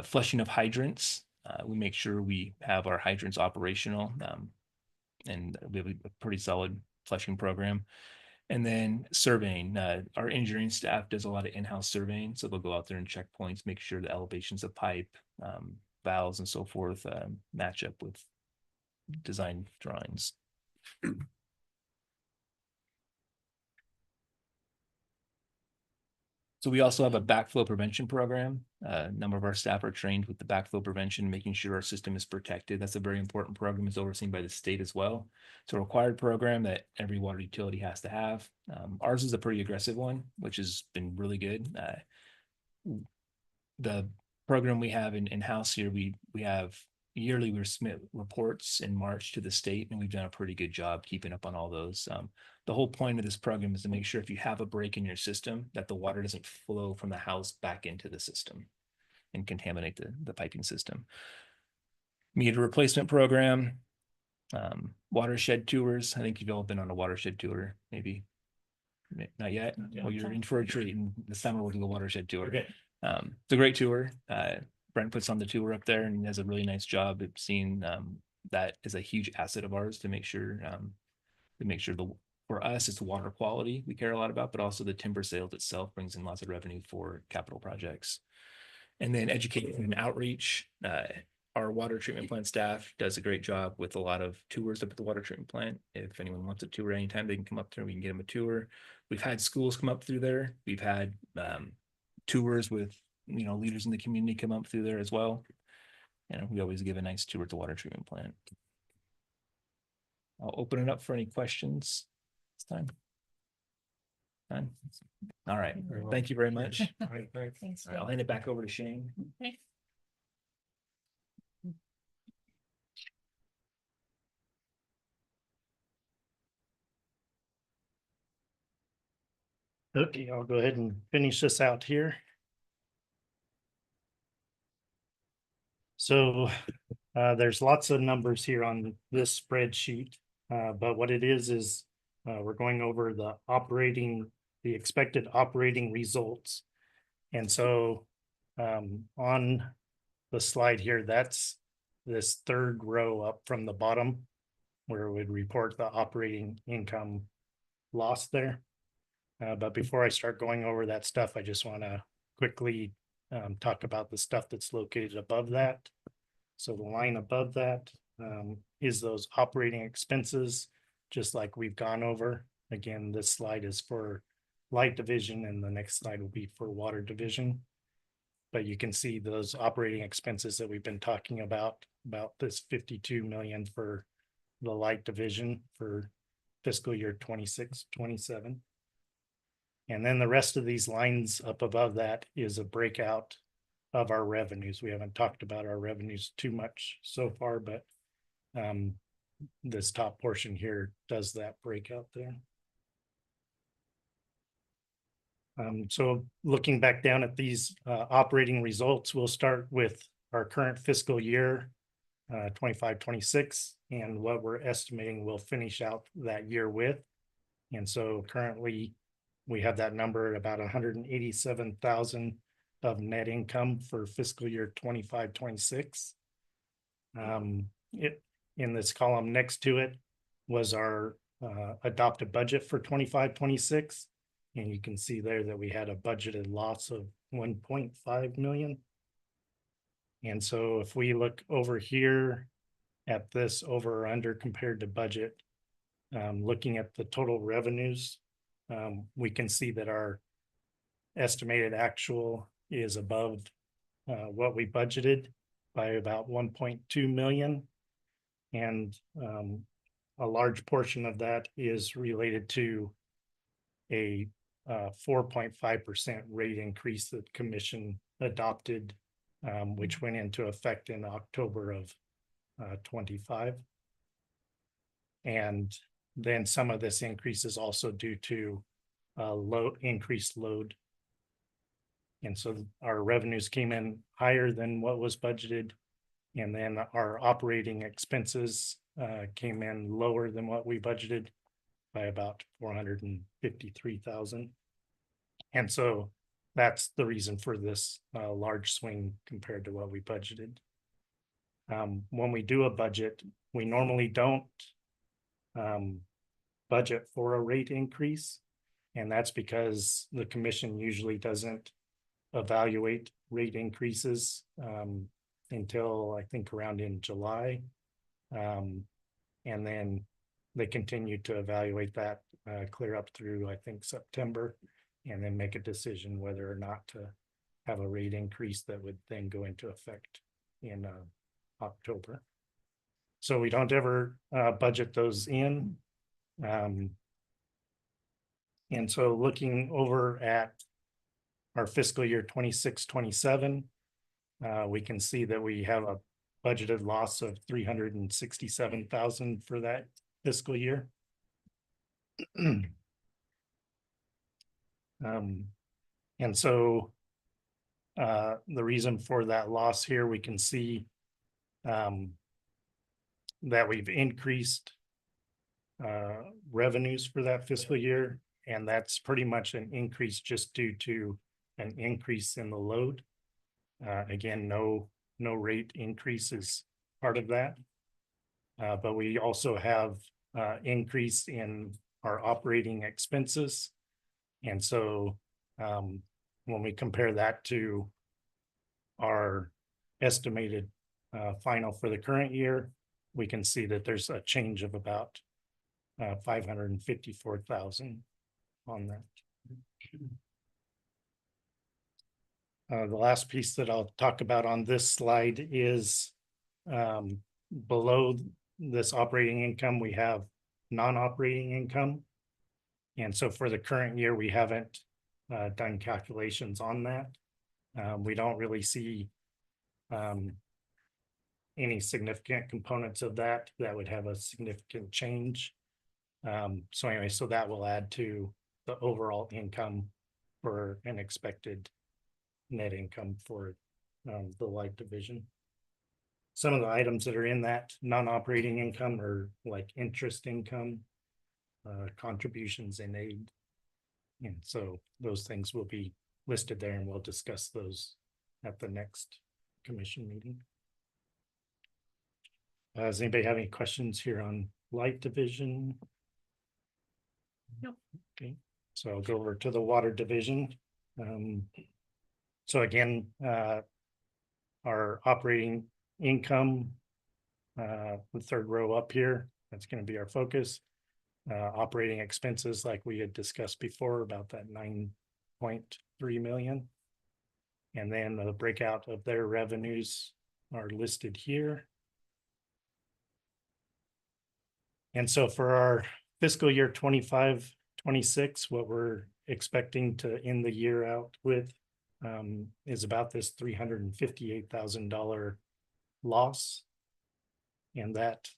Flushing of hydrants. We make sure we have our hydrants operational, and we have a pretty solid flushing program. And then surveying. Our engineering staff does a lot of in-house surveying, so they'll go out there and check points, make sure the elevations of pipe, valves, and so forth match up with design drawings. So we also have a backflow prevention program. A number of our staff are trained with the backflow prevention, making sure our system is protected. That's a very important program. It's overseen by the state as well. It's a required program that every water utility has to have. Ours is a pretty aggressive one, which has been really good. The program we have in-house here, we have yearly, we submit reports in March to the state, and we've done a pretty good job keeping up on all those. The whole point of this program is to make sure if you have a break in your system, that the water doesn't flow from the house back into the system and contaminate the piping system. Meter replacement program, watershed tours. I think you've all been on a watershed tour, maybe. Not yet. Well, you're in for a treat, and this summer we'll do a watershed tour. Okay. It's a great tour. Brent puts on the tour up there and does a really nice job of seeing that is a huge asset of ours to make sure for us, it's water quality we care a lot about, but also the timber sales itself brings in lots of revenue for capital projects. And then education and outreach. Our water treatment plant staff does a great job with a lot of tours up at the water treatment plant. If anyone wants a tour anytime, they can come up there, we can get them a tour. We've had schools come up through there. We've had tours with leaders in the community come up through there as well. And we always give a nice tour at the water treatment plant. I'll open it up for any questions this time. None? All right. Thank you very much. All right, Thanks. I'll hand it back over to Shane. Okay. Okay, I'll go ahead and finish this out here. So there's lots of numbers here on this spreadsheet, but what it is we're going over the expected operating results. And so on the slide here, that's this third row up from the bottom where it would report the operating income loss there. But before I start going over that stuff, I just want to quickly talk about the stuff that's located above that. So the line above that is those operating expenses, just like we've gone over. Again, this slide is for light division and the next slide will be for water division. But you can see those operating expenses that we've been talking about this 52 million for the light division for fiscal year 26-27. And then the rest of these lines up above that is a breakout of our revenues. We haven't talked about our revenues too much so far, but this top portion here does that breakout there. So looking back down at these operating results, we'll start with our current fiscal year 25-26 and what we're estimating we'll finish out that year with. And so currently we have that number at about 187,000 of net income for fiscal year 25-26. In this column next to it was our adopt a budget for 25-26. And you can see there that we had a budgeted loss of 1.5 million. And so if we look over here at this over or under compared to budget, looking at the total revenues, we can see that our estimated actual is above what we budgeted by about 1.2 million. And a large portion of that is related to a 4.5% rate increase that commission adopted, which went into effect in October of 25. And then some of this increase is also due to increased load. And so our revenues came in higher than what was budgeted. And then our operating expenses came in lower than what we budgeted by about 453,000. And so that's the reason for this large swing compared to what we budgeted. When we do a budget, we normally don't budget for a rate increase. And that's because the commission usually doesn't evaluate rate increases until I think around in July. And then they continue to evaluate that clear up through, I think, September, and then make a decision whether or not to have a rate increase that would then go into effect in October. So we don't ever budget those in. And so looking over at our fiscal year 26-27, we can see that we have a budgeted loss of 367,000 for that fiscal year. And so the reason for that loss here, we can see that we've increased revenues for that fiscal year, and that's pretty much an increase just due to an increase in the load. Again, no rate increase is part of that. But we also have increase in our operating expenses. And so when we compare that to our estimated final for the current year, we can see that there's a change of about 554,000 on that. The last piece that I'll talk about on this slide is below this operating income, we have non-operating income. And so for the current year, we haven't done calculations on that. We don't really see any significant components of that would have a significant change. So anyway, so that will add to the overall income for an expected net income for the light division. Some of the items that are in that non-operating income are like interest income, contributions and aid. And so those things will be listed there, and we'll discuss those at the next commission meeting. Does anybody have any questions here on light division? Nope. Okay, so I'll go over to the water division. So again, our operating income, the third row up here, that's going to be our focus. Operating expenses, like we had discussed before, about that 9.3 million. And then the breakout of their revenues are listed here. And so for our fiscal year 25-26, what we're expecting to end the year out with is about this $358,000 loss. And that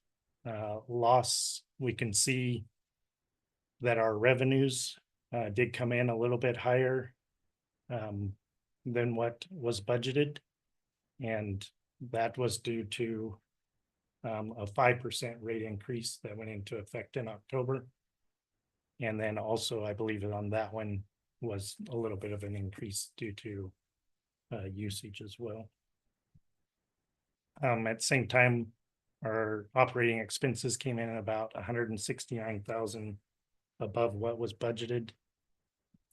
loss, we can see that our revenues did come in a little bit higher than what was budgeted. And that was due to a 5% rate increase that went into effect in October. And then also, I believe on that one was a little bit of an increase due to usage as well. At the same time, our operating expenses came in at about 169,000 above what was budgeted.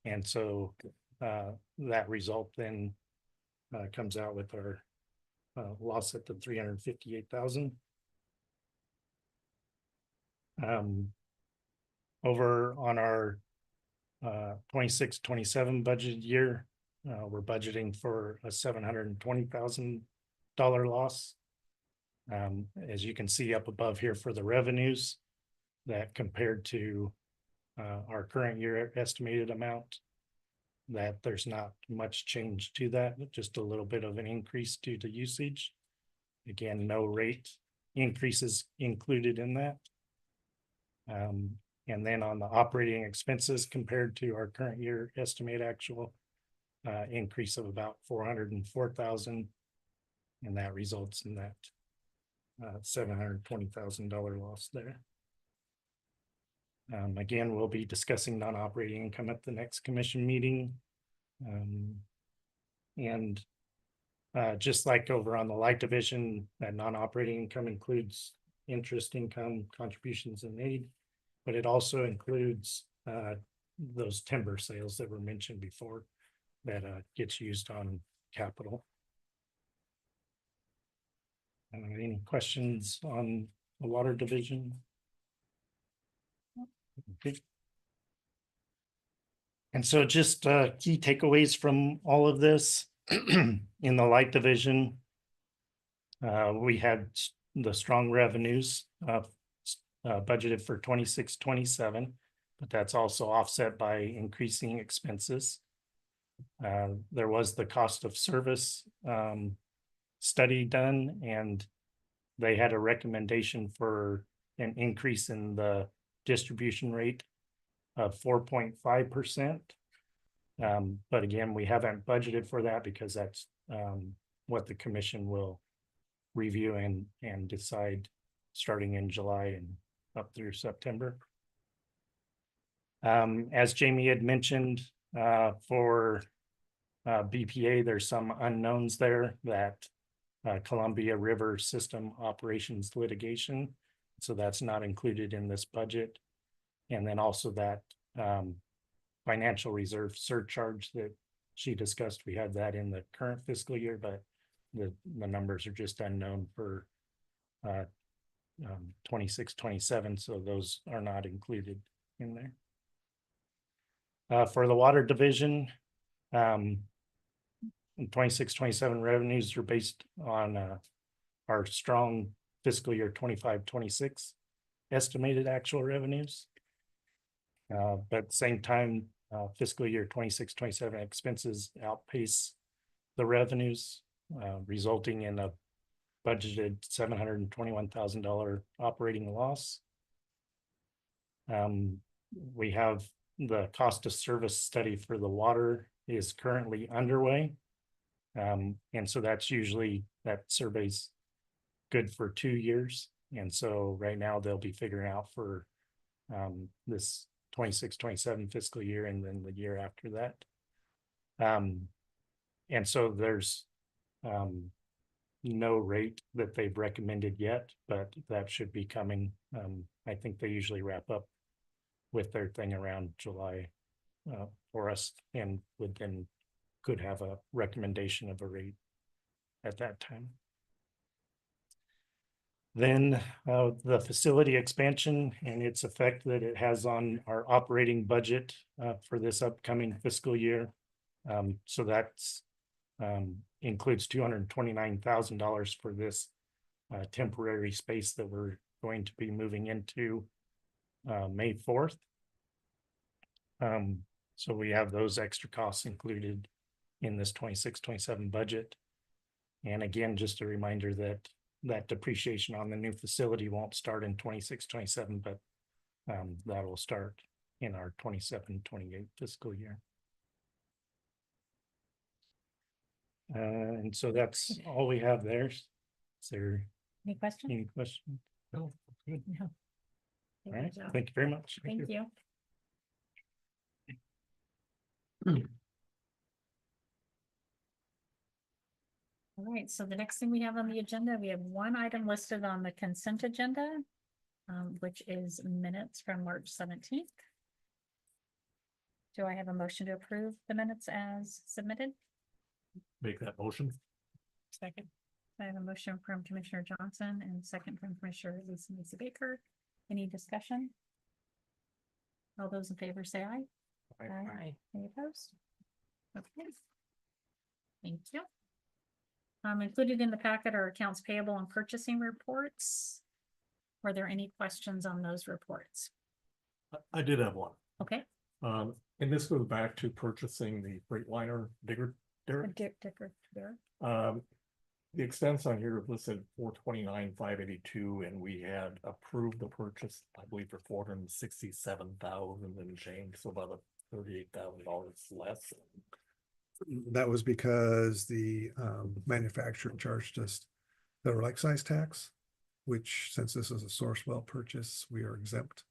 And so that result then comes out with our loss at the 358,000. Over on our 26-27 budget year, we're budgeting for a $720,000 loss. As you can see up above here for the revenues, that compared to our current year estimated amount, that there's not much change to that, just a little bit of an increase due to usage. Again, no rate increases included in that. And then on the operating expenses compared to our current year estimate actual increase of about 404,000, and that results in that $720,000 loss there. Again, we'll be discussing non-operating income at the next commission meeting. And just like over on the light division, that non-operating income includes interest income, contributions and aid, but it also includes those timber sales that were mentioned before that gets used on capital. Any questions on the water division? Okay. And so just key takeaways from all of this. In the light division, we had the strong revenues budgeted for 26-27, but that's also offset by increasing expenses. There was the cost of service study done, and they had a recommendation for an increase in the distribution rate of 4.5%. But again, we haven't budgeted for that because that's what the commission will review and decide starting in July and up through September. As Jamie had mentioned, for BPA, there's some unknowns there that Columbia River System Operations litigation. So that's not included in this budget. And then also that financial reserve surcharge that she discussed, we had that in the current fiscal year, but the numbers are just unknown for 26-27, so those are not included in there. For the water division, 26-27 revenues are based on our strong fiscal year 25-26 estimated actual revenues. But at the same time, fiscal year 26-27 expenses outpace the revenues, resulting in a budgeted $721,000 operating loss. We have the cost of service study for the water is currently underway. And so that's usually, that survey's good for 2 years. And so right now they'll be figuring out for this 26-27 fiscal year and then the year after that. And so there's no rate that they've recommended yet, but that should be coming. I think they usually wrap up with their thing around July for us, and would then could have a recommendation of a rate at that time. Then the facility expansion and its effect that it has on our operating budget for this upcoming fiscal year. So that's includes $229,000 for this temporary space that we're going to be moving into May 4th. So we have those extra costs included in this 26-27 budget. And again, just a reminder that that depreciation on the new facility won't start in 26-27, but that will start in our 27-28 fiscal year. And so that's all we have there. Is there Any questions? any questions? No, good. No. All right, thank you very much. Thank you. All right, so the next thing we have on the agenda, we have one item listed on the consent agenda, which is minutes from March 17th. Do I have a motion to approve the minutes as submitted? Make that motion. Second. I have a motion from Commissioner Johnson and second from Commissioner Lisa Baker. Any discussion? All those in favor say aye. Aye. Any opposed? Okay. Thank you. Included in the packet are accounts payable and purchasing reports. Were there any questions on those reports? I did have one. Okay. And this goes back to purchasing the Freightliner digger. Derek. Dicker there. The expense on here is listed 429,582, and we had approved the purchase, I believe, for 467,000 and change, so about $38,000 less. That was because the manufacturer charged us the excise tax, which since this is a source well purchase, we are exempt.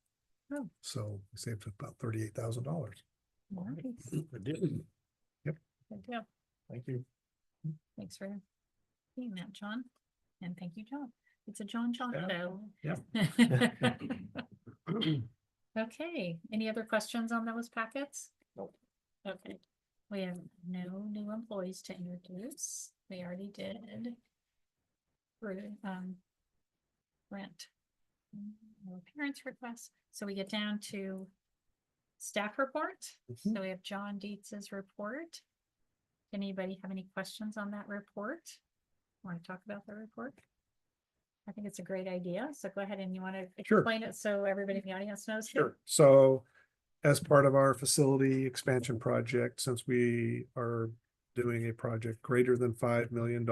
Oh. So we saved about $38,000. Nice. It did. Yep. Good deal. Thank you. Thanks for seeing that, John. And thank you, John. It's a John show. Yeah. Okay, any other questions on those packets? Nope. Okay, we have no new employees to introduce. We already did. Rent. No appearance requests. So we get down to staff report. Mhm. So we have John Dietz's report. Anybody have any questions on that report? Want to talk about the report? I think it's a great idea. So go ahead and you want to Sure. explain it so everybody in the audience knows. Sure. So as part of our facility expansion project, since we are doing a project greater than $5 million,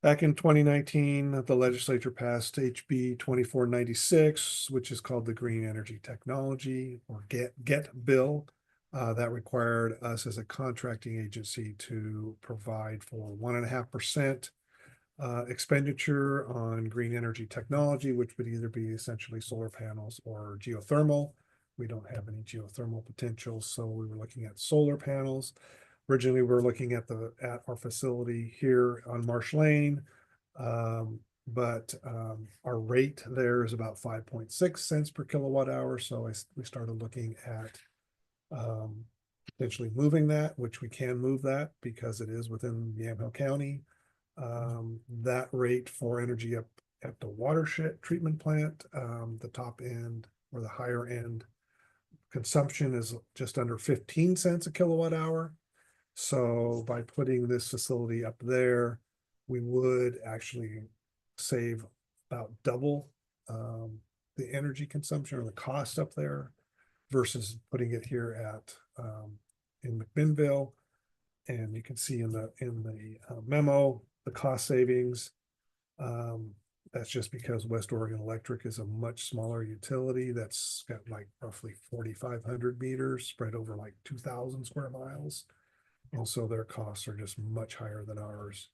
back in 2019, the legislature passed HB 2496, which is called the Green Energy Technology or GET bill. That required us as a contracting agency to provide for 1.5% expenditure on green energy technology, which would either be essentially solar panels or geothermal. We don't have any geothermal potential, so we were looking at solar panels. Originally, we were looking at our facility here on Marsh Lane. But our rate there is about 5.6 cents per kilowatt hour. So we started looking at potentially moving that, which we can move that because it is within Yamhill County. That rate for energy up at the watershed treatment plant, the top end or the higher end consumption is just under 15 cents a kilowatt hour. So by putting this facility up there, we would actually save about double the energy consumption or the cost up there versus putting it here at in McMinnville. And you can see in the memo the cost savings. That's just because West Oregon Electric is a much smaller utility that's got like roughly 4,500 meters spread over like 2,000 square miles. And so their costs are just much higher than ours.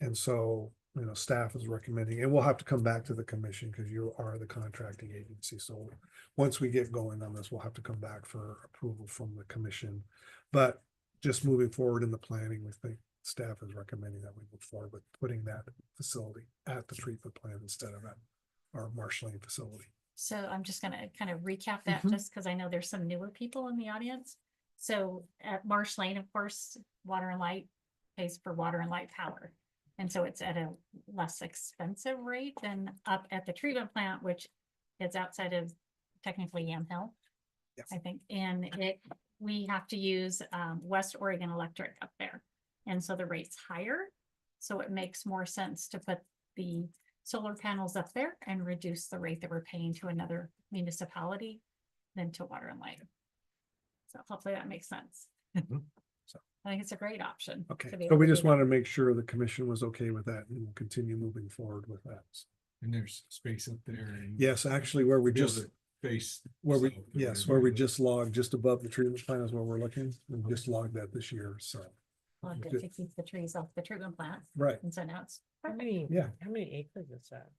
And so, staff is recommending, and we'll have to come back to the commission because you are the contracting agency. So once we get going on this, we'll have to come back for approval from the commission. But just moving forward in the planning, we think staff is recommending that we move forward with putting that facility at the treatment plant instead of at our Marsh Lane facility. So I'm just gonna kind of recap that just because I know there's some newer people in the audience. So at Marsh Lane, of course, Water and Light pays for water and light power. And so it's at a less expensive rate than up at the treatment plant, which is outside of technically Yamhill. Yes. I think, and we have to use West Oregon Electric up there. And so the rate's higher. So it makes more sense to put the solar panels up there and reduce the rate that we're paying to another municipality than to Water and Light. So hopefully that makes sense. So. I think it's a great option. Okay, to be so able we to do just that. wanted to make sure the commission was okay with that and we'll continue moving forward with that. And there's space up there and. Yes, actually, where we be able just, to Face. where we, south or yes, whatever where we it is. just logged just above the treatment plant is where we're looking. We just logged that this year, so. We'll have to keep the trees off the treatment plant. Right, And so now it's. How many, yeah. how many acres is that?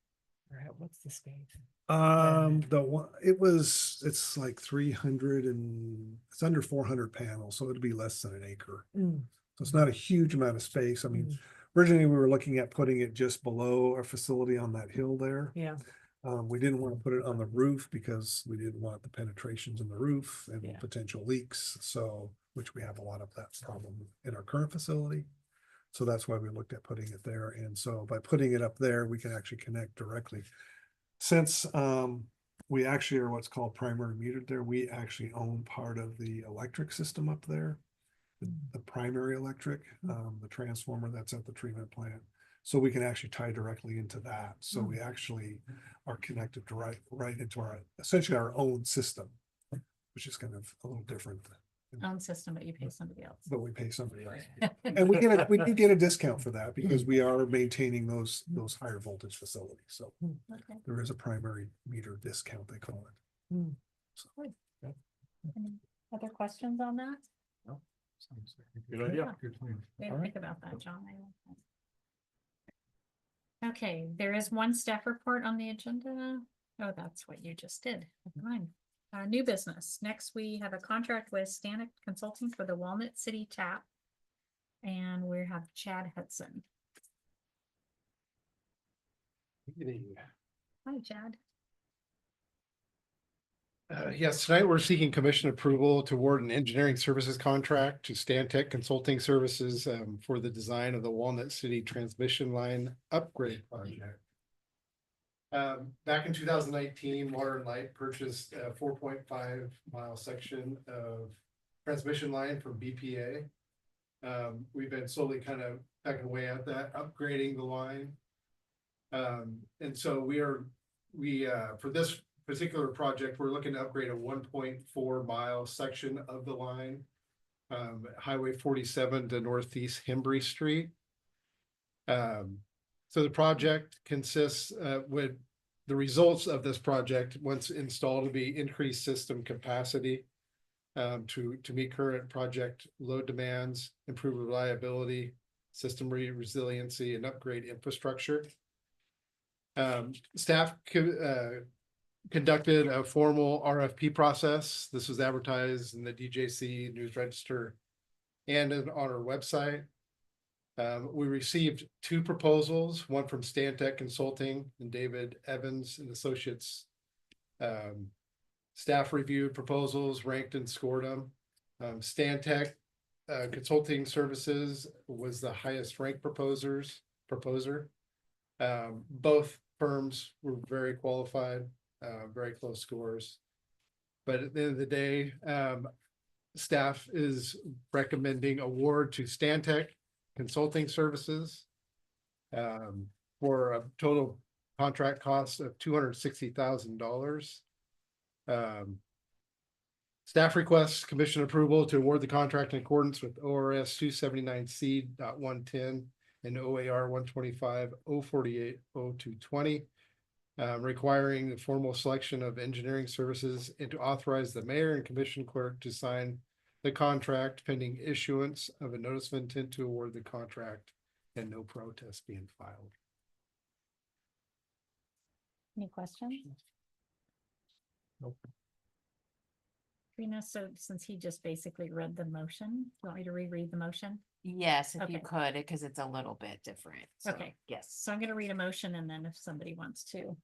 Or what's the space? The one, it's like 300 and it's under 400 panels, so it'd be less than an acre. So it's not a huge amount of space. I mean, Originally, we were looking at putting it just below our facility on that hill there. Yeah. We didn't want to put it on the roof because we didn't want the penetrations in the roof and Yeah. potential leaks. So, which we have a lot of that problem in our current facility. So that's why we looked at putting it there. And so by putting it up there, we can actually connect directly. Since we actually are what's called primary metered there, we actually own part of the electric system up there. The primary electric, the transformer that's at the treatment plant. So we can actually tie directly into that. So we actually are connected right into our, essentially our own system, which is kind of a little different. Own system, but you pay somebody else. But we pay somebody else. And we do get a discount for that because we are maintaining those higher voltage facilities. So Okay. there is a primary meter discount, they call it. Any other questions on that? Sounds like a Good idea. Good plan. Way to All right. think about that, John. I like that. Okay, there is one staff report on the agenda. Oh, that's what you just did. Never mind. New business. Next, we have a contract with Stanek Consulting for the Walnut City Tap. And we have Chad Hudson. Hi, Chad. Yes, tonight we're seeking commission approval to award an engineering services contract to Stantec Consulting Services for the design of the Walnut City transmission line upgrade project. Back in 2019, Water and Light purchased a 4.5 mile section of transmission line from BPA. We've been slowly kind of pecking away at that, upgrading the line. And so we for this particular project, we're looking to upgrade a 1.4 mile section of the line. Highway 47 to Northeast Hembry Street. So the project consists with the results of this project, once installed, to be increased system capacity to meet current project load demands, improve reliability, system resiliency, and upgrade infrastructure. Staff conducted a formal RFP process. This was advertised in the DJC News Register and on our website. We received 2 proposals, one from Stantec Consulting and David Evans and Associates. Staff reviewed proposals, ranked and scored them. Stantec Consulting Services was the highest ranked proposer. Both firms were very qualified, very close scores. But at the end of the day, staff is recommending award to Stantec Consulting Services for a total contract cost of $260,000. Staff requests commission approval to award the contract in accordance with ORS 279C.110 and OAR 125.048.0220. Requiring the formal selection of engineering services and to authorize the mayor and commission clerk to sign the contract pending issuance of a notice of intent to award the contract and no protest being filed. Any questions? Nope. Trina, so since he just basically read the motion, you want me to reread the motion? Yes, if you Okay. could, because it's a little bit different. So, Okay. Yes. So I'm gonna read a motion and then if somebody wants to.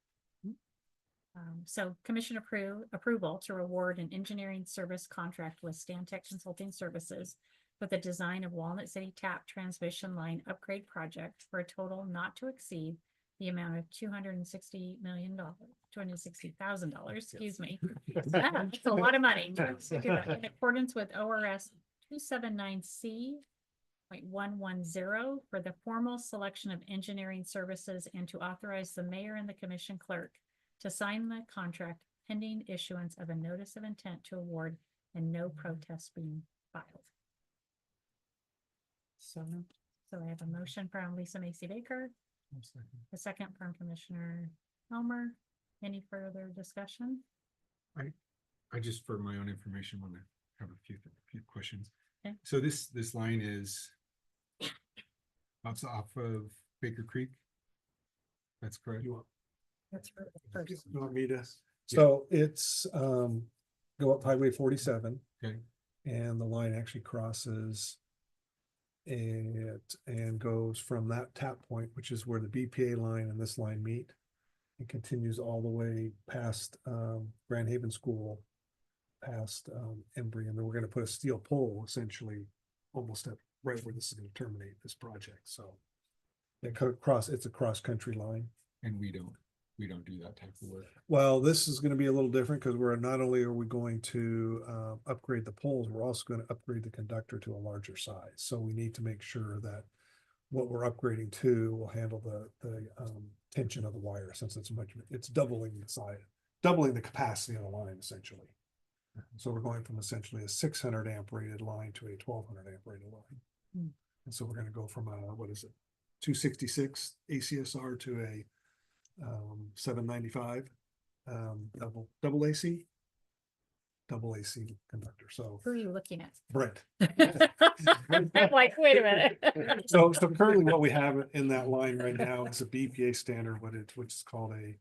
So commission approval to reward an engineering service contract with Stantec Consulting Services for the design of Walnut City Tap Transmission Line Upgrade Project for a total not to exceed the amount of $260,000, excuse me. That's a lot of money. In accordance with ORS 279C.110 for the formal selection of engineering services and to authorize the mayor and the commission clerk to sign the contract pending issuance of a notice of intent to award and no protest being filed. So I have a motion from Lisa Macy Baker, a second from Commissioner Elmer. Any further discussion? I just, for my own information, want to have a few questions. Okay. So this line is off of Baker Creek? That's correct? That's for the first. You want me to? So it's go up Highway 47. Okay. And the line actually crosses and goes from that tap point, which is where the BPA line and this line meet. It continues all the way past Grand Haven School, past Embry, and then we're gonna put a steel pole essentially almost at right where this is gonna terminate this project, so. It's a cross-country line. And we don't do that type of work. Well, this is gonna be a little different because we're not only are we going to upgrade the poles, we're also gonna upgrade the conductor to a larger size. So we need to make sure that what we're upgrading to will handle the tension of the wire, since it's doubling the size, doubling the capacity of the line essentially. So we're going from essentially a 600 amp rated line to a 1200 amp rated line. And so we're gonna go from a, what is it, 266 ACSR to a 795 double AC conductor. So Who are you looking at? Brent. I'm like, wait a minute. So currently what we have in that line right now is a BPA standard, which is called a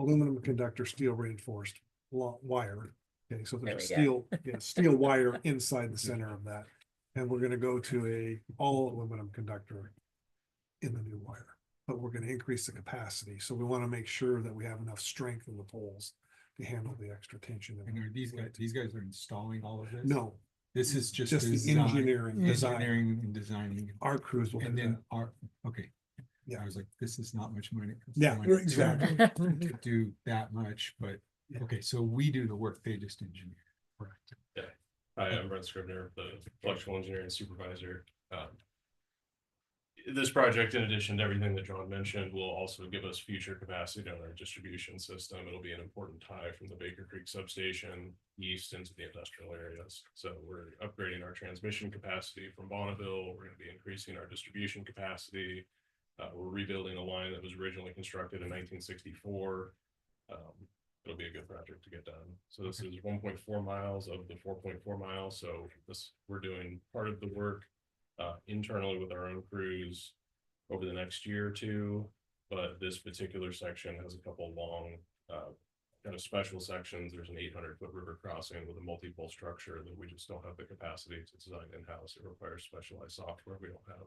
aluminum conductor steel reinforced wire. Okay, so there's a steel wire inside the center of that. And we're gonna go to a all aluminum conductor in the new wire, but we're gonna increase the capacity. So we wanna make sure that we have enough strength in the poles to handle the extra tension. And are these guys are installing all of this? No, This is just the design- engineering design. Engineering and designing. Our crews will And do then okay. Yeah. I was like, this is not much money. Yeah, exactly. To do that much, but, Yeah. okay, so we do the work, they just engineer. Correct. Hi, I'm Brent Scribner, the electrical engineering supervisor. This project, in addition to everything that John mentioned, will also give us future capacity on our distribution system. It'll be an important tie from the Baker Creek substation east into the industrial areas. So we're upgrading our transmission capacity from Bonneville. We're going to be increasing our distribution capacity. We're rebuilding a line that was originally constructed in 1964. It'll be a good project to get done. So this is 1.4 miles of the 4.4 miles. So we're doing part of the work internally with our own crews over the next year or two. But this particular section has a couple long kind of special sections. There's an 800-foot river crossing with a multi-pole structure that we just don't have the capacity to design in-house. It requires specialized software we don't have.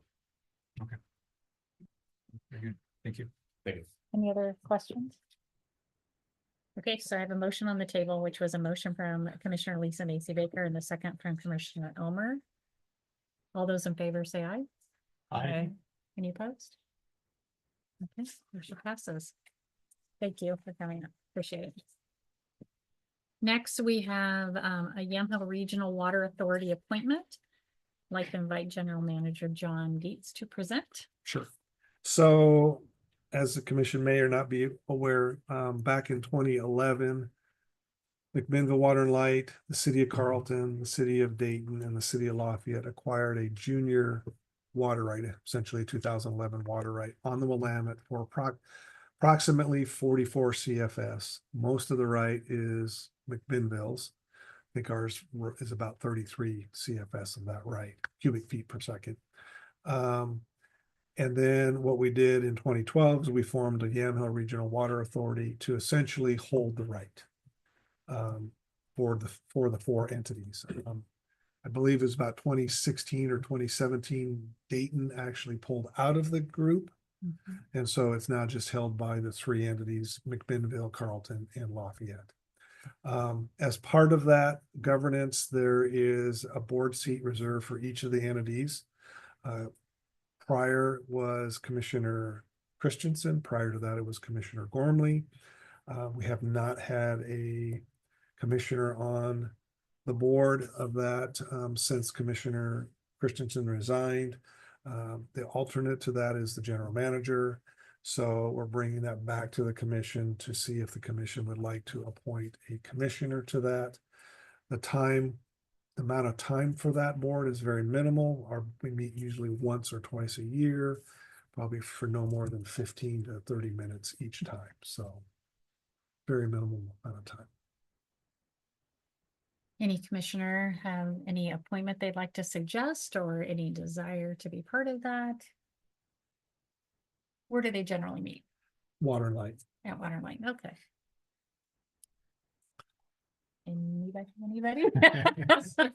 Very good, thank you. Thank you. Any other questions? Okay, so I have a motion on the table, which was a motion from Commissioner Lisa Macy Baker and the second from Commissioner Elmer. All those in favor say aye. Aye. Any opposed? Okay, motion passes. Thank you for coming up. Appreciate it. Next, we have a Yamhill Regional Water Authority appointment. I'd like to invite General Manager John Dietz to present. Sure. So as the commission may or not be aware, back in 2011, McMinnville Water and Light, the city of Carlton, the city of Dayton, and the city of Lafayette acquired a junior water right, essentially a 2011 water right on the Willamette for approximately 44 CFS. Most of the right is McMinnville's. I think ours is about 33 CFS of that right, cubic feet per second. And then what we did in 2012 is we formed a Yamhill Regional Water Authority to essentially hold the right for the four entities. I believe it was about 2016 or 2017, Dayton actually pulled out of the group. And so it's now just held by the three entities, McMinnville, Carlton, and Lafayette. As part of that governance, there is a board seat reserved for each of the entities. Prior was Commissioner Christensen. Prior to that, it was Commissioner Gormley. We have not had a commissioner on the board of that since Commissioner Christensen resigned. The alternate to that is the general manager. So we're bringing that back to the commission to see if the commission would like to appoint a commissioner to that. The amount of time for that board is very minimal. We meet usually once or twice a year, probably for no more than 15 to 30 minutes each time. So very minimal amount of time. Any commissioner have any appointment they'd like to suggest or any desire to be part of that? Where do they generally meet? Water and Light. At Water and Light, okay. Anybody?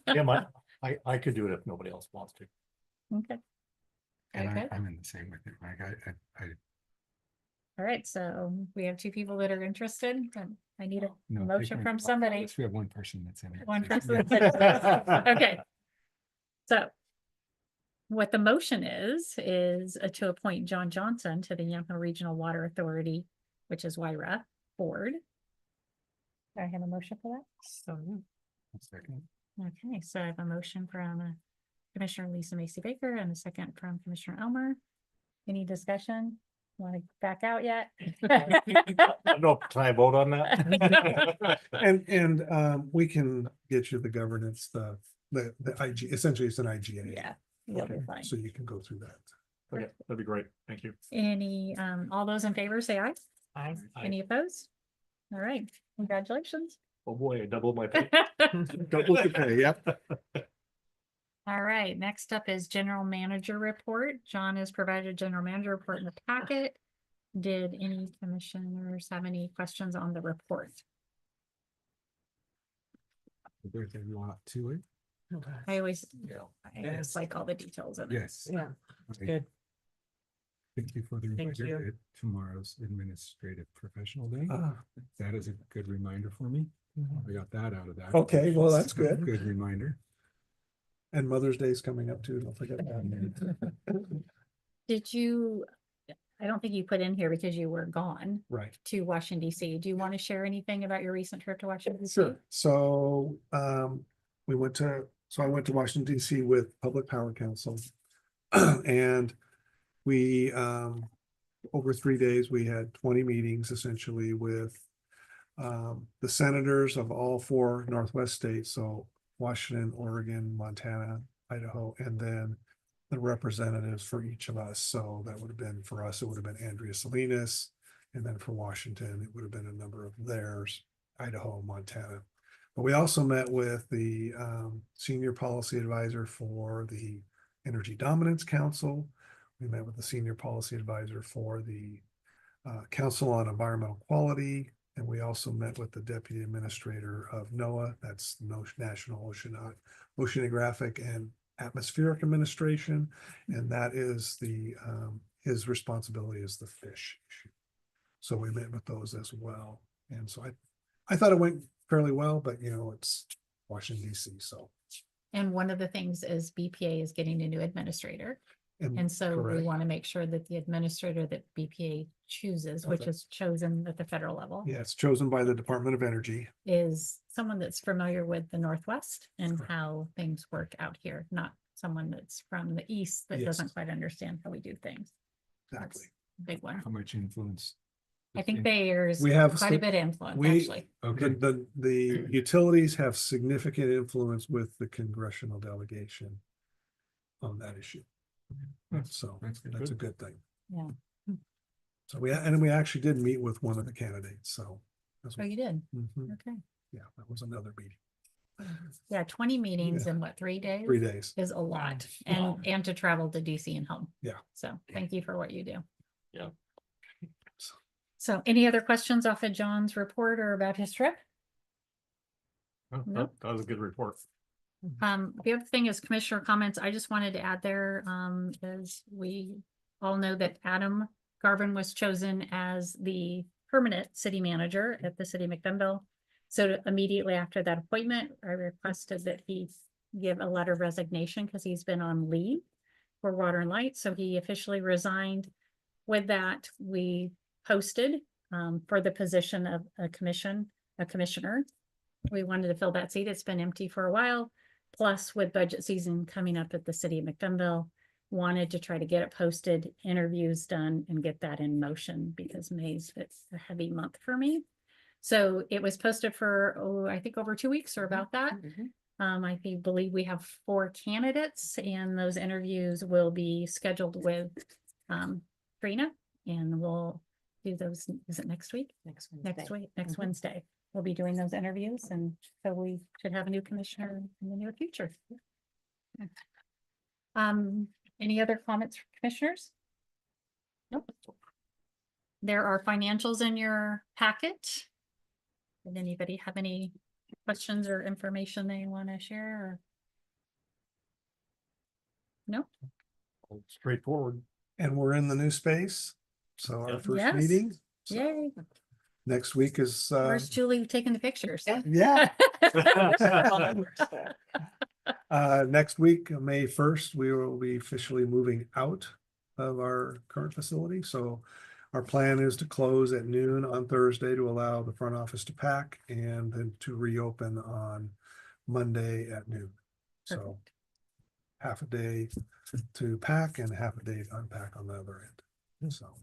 Yeah, I could do it if nobody else wants to. Okay. And Okay. I'm in the same with it, Mike. I All right, so we have two people that are interested. I need a no. they motion can- from somebody. Yes, we have one person that's in it. One so- person. yeah. that's okay. So what the motion is to appoint John Johnson to the Yamhill Regional Water Authority, which is YRA board. Do I have a motion for that? So, One second. Okay, so I have a motion from Commissioner Lisa Macy Baker and a second from Commissioner Elmer. Any discussion? Want to back out yet? no, can I vote on that? And we can get you the governance, the IG, essentially it's an IGA. Yeah, you'll be fine. So you can go through that. Okay, that'd be great. Thank you. Any, all those in favor say aye. I, Any opposed? All right, congratulations. Oh boy, I doubled my pay. Double the pay, yep. All right, next up is general manager report. John has provided a general manager report in the packet. Did any commissioners have any questions on the report? There's a lot to it. I always, Yeah. I just like all the details of it. Yes. yeah, Okay. good. Thank you for the Thank reminder you. that tomorrow's administrative professional day. Ah, That is a good reminder for me. I got that out of that. Okay, well, that's good. Good reminder. And Mother's Day is coming up too, don't forget that. Did you, I don't think you put in here because you were gone Right. to Washington DC. Do you want to share anything about your recent trip to Washington DC? Sure. So I went to Washington DC with Public Power Council. And we over 3 days, we had 20 meetings essentially with the senators of all 4 Northwest states, so Washington, Oregon, Montana, Idaho, and then the representatives for each of us. So that would have been, for us, it would have been Andrea Salinas, and then for Washington, it would have been a number of theirs, Idaho, Montana. But we also met with the senior policy advisor for the Energy Dominance Council. We met with the senior policy advisor for the Council on Environmental Quality. And we also met with the deputy administrator of NOAA, that's the National Oceanographic and Atmospheric Administration. And that is the, his responsibility is the fish issue. So we met with those as well. And so I thought it went fairly well, but it's Washington DC, so. And one of the things is BPA is getting a new administrator. And so we correct. want to make sure that the administrator that BPA chooses, which Okay. is chosen at the federal level, Yeah, it's chosen by the Department of Energy. is someone that's familiar with the Northwest and how things work out here, not someone that's from the East that Yes. doesn't quite understand how we do things. Exactly. That's a big one. How much influence? I think there's We have quite a sti- bit of influence, we- actually. Okay. The utilities have significant influence with the congressional delegation on that issue. So That's good. that's a good thing. Yeah. So we actually did meet with one of the candidates, so. that's Oh, what- you did? Mhm. Okay. Yeah, that was another meeting, Yeah, 20 meetings in what, 3 days? 3 days. Is a lot, Wow. and to travel to DC and home. Yeah. So thank you for what you do. Yeah. So any other questions off of John's report or about his trip? Oh, Nope. That was a good report. The other thing is commissioner comments. I just wanted to add there, is we all know that Adam Garvin was chosen as the permanent city manager at the city of McDonough. So immediately after that appointment, I requested that he give a letter of resignation because he's been on leave for Water and Light. So he officially resigned. With that, we posted for the position of a commissioner. We wanted to fill that seat. It's been empty for a while. Plus, with budget season coming up at the city of McDonough, wanted to try to get it posted, interviews done, and get that in motion because May's it's a heavy month for me. So it was posted for, I think over 2 weeks or about that. Believe we have 4 candidates, and those interviews will be scheduled with Trina, and we'll do those. Is it next week? Next Next Wednesday. We'll be doing those interviews, and so we should have a new commissioner in the near future. Any other comments from commissioners? Nope. There are financials in your packet. Did anybody have any questions or information they want to share? No, Straightforward. And we're in the new space. So our Yep. first Yes. meeting. So yay. next week is, Where's Julie taking the pictures? yeah. Next week, May 1st, we will be officially moving out of our current facility. So our plan is to close at noon on Thursday to allow the front office to pack and then to reopen on Monday at noon. So Perfect. half a day to pack and half a day to unpack on the other end. So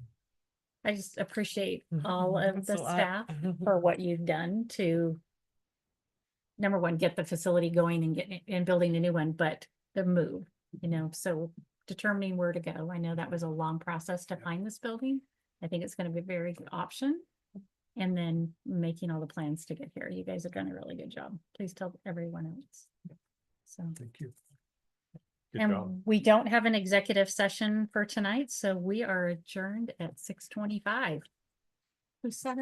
I just appreciate Mhm. all of That's the a lot. staff for what you've done to number one, get the facility going and getting and building a new one, but the move, so determining where to go. I know that was a long process to find this building. I think it's gonna be a very good option. And then making all the plans to get here. You guys have done a really good job. Please tell everyone else. So. thank you. Good And job. we don't have an executive session for tonight, so we are adjourned at 6:25. Who said it?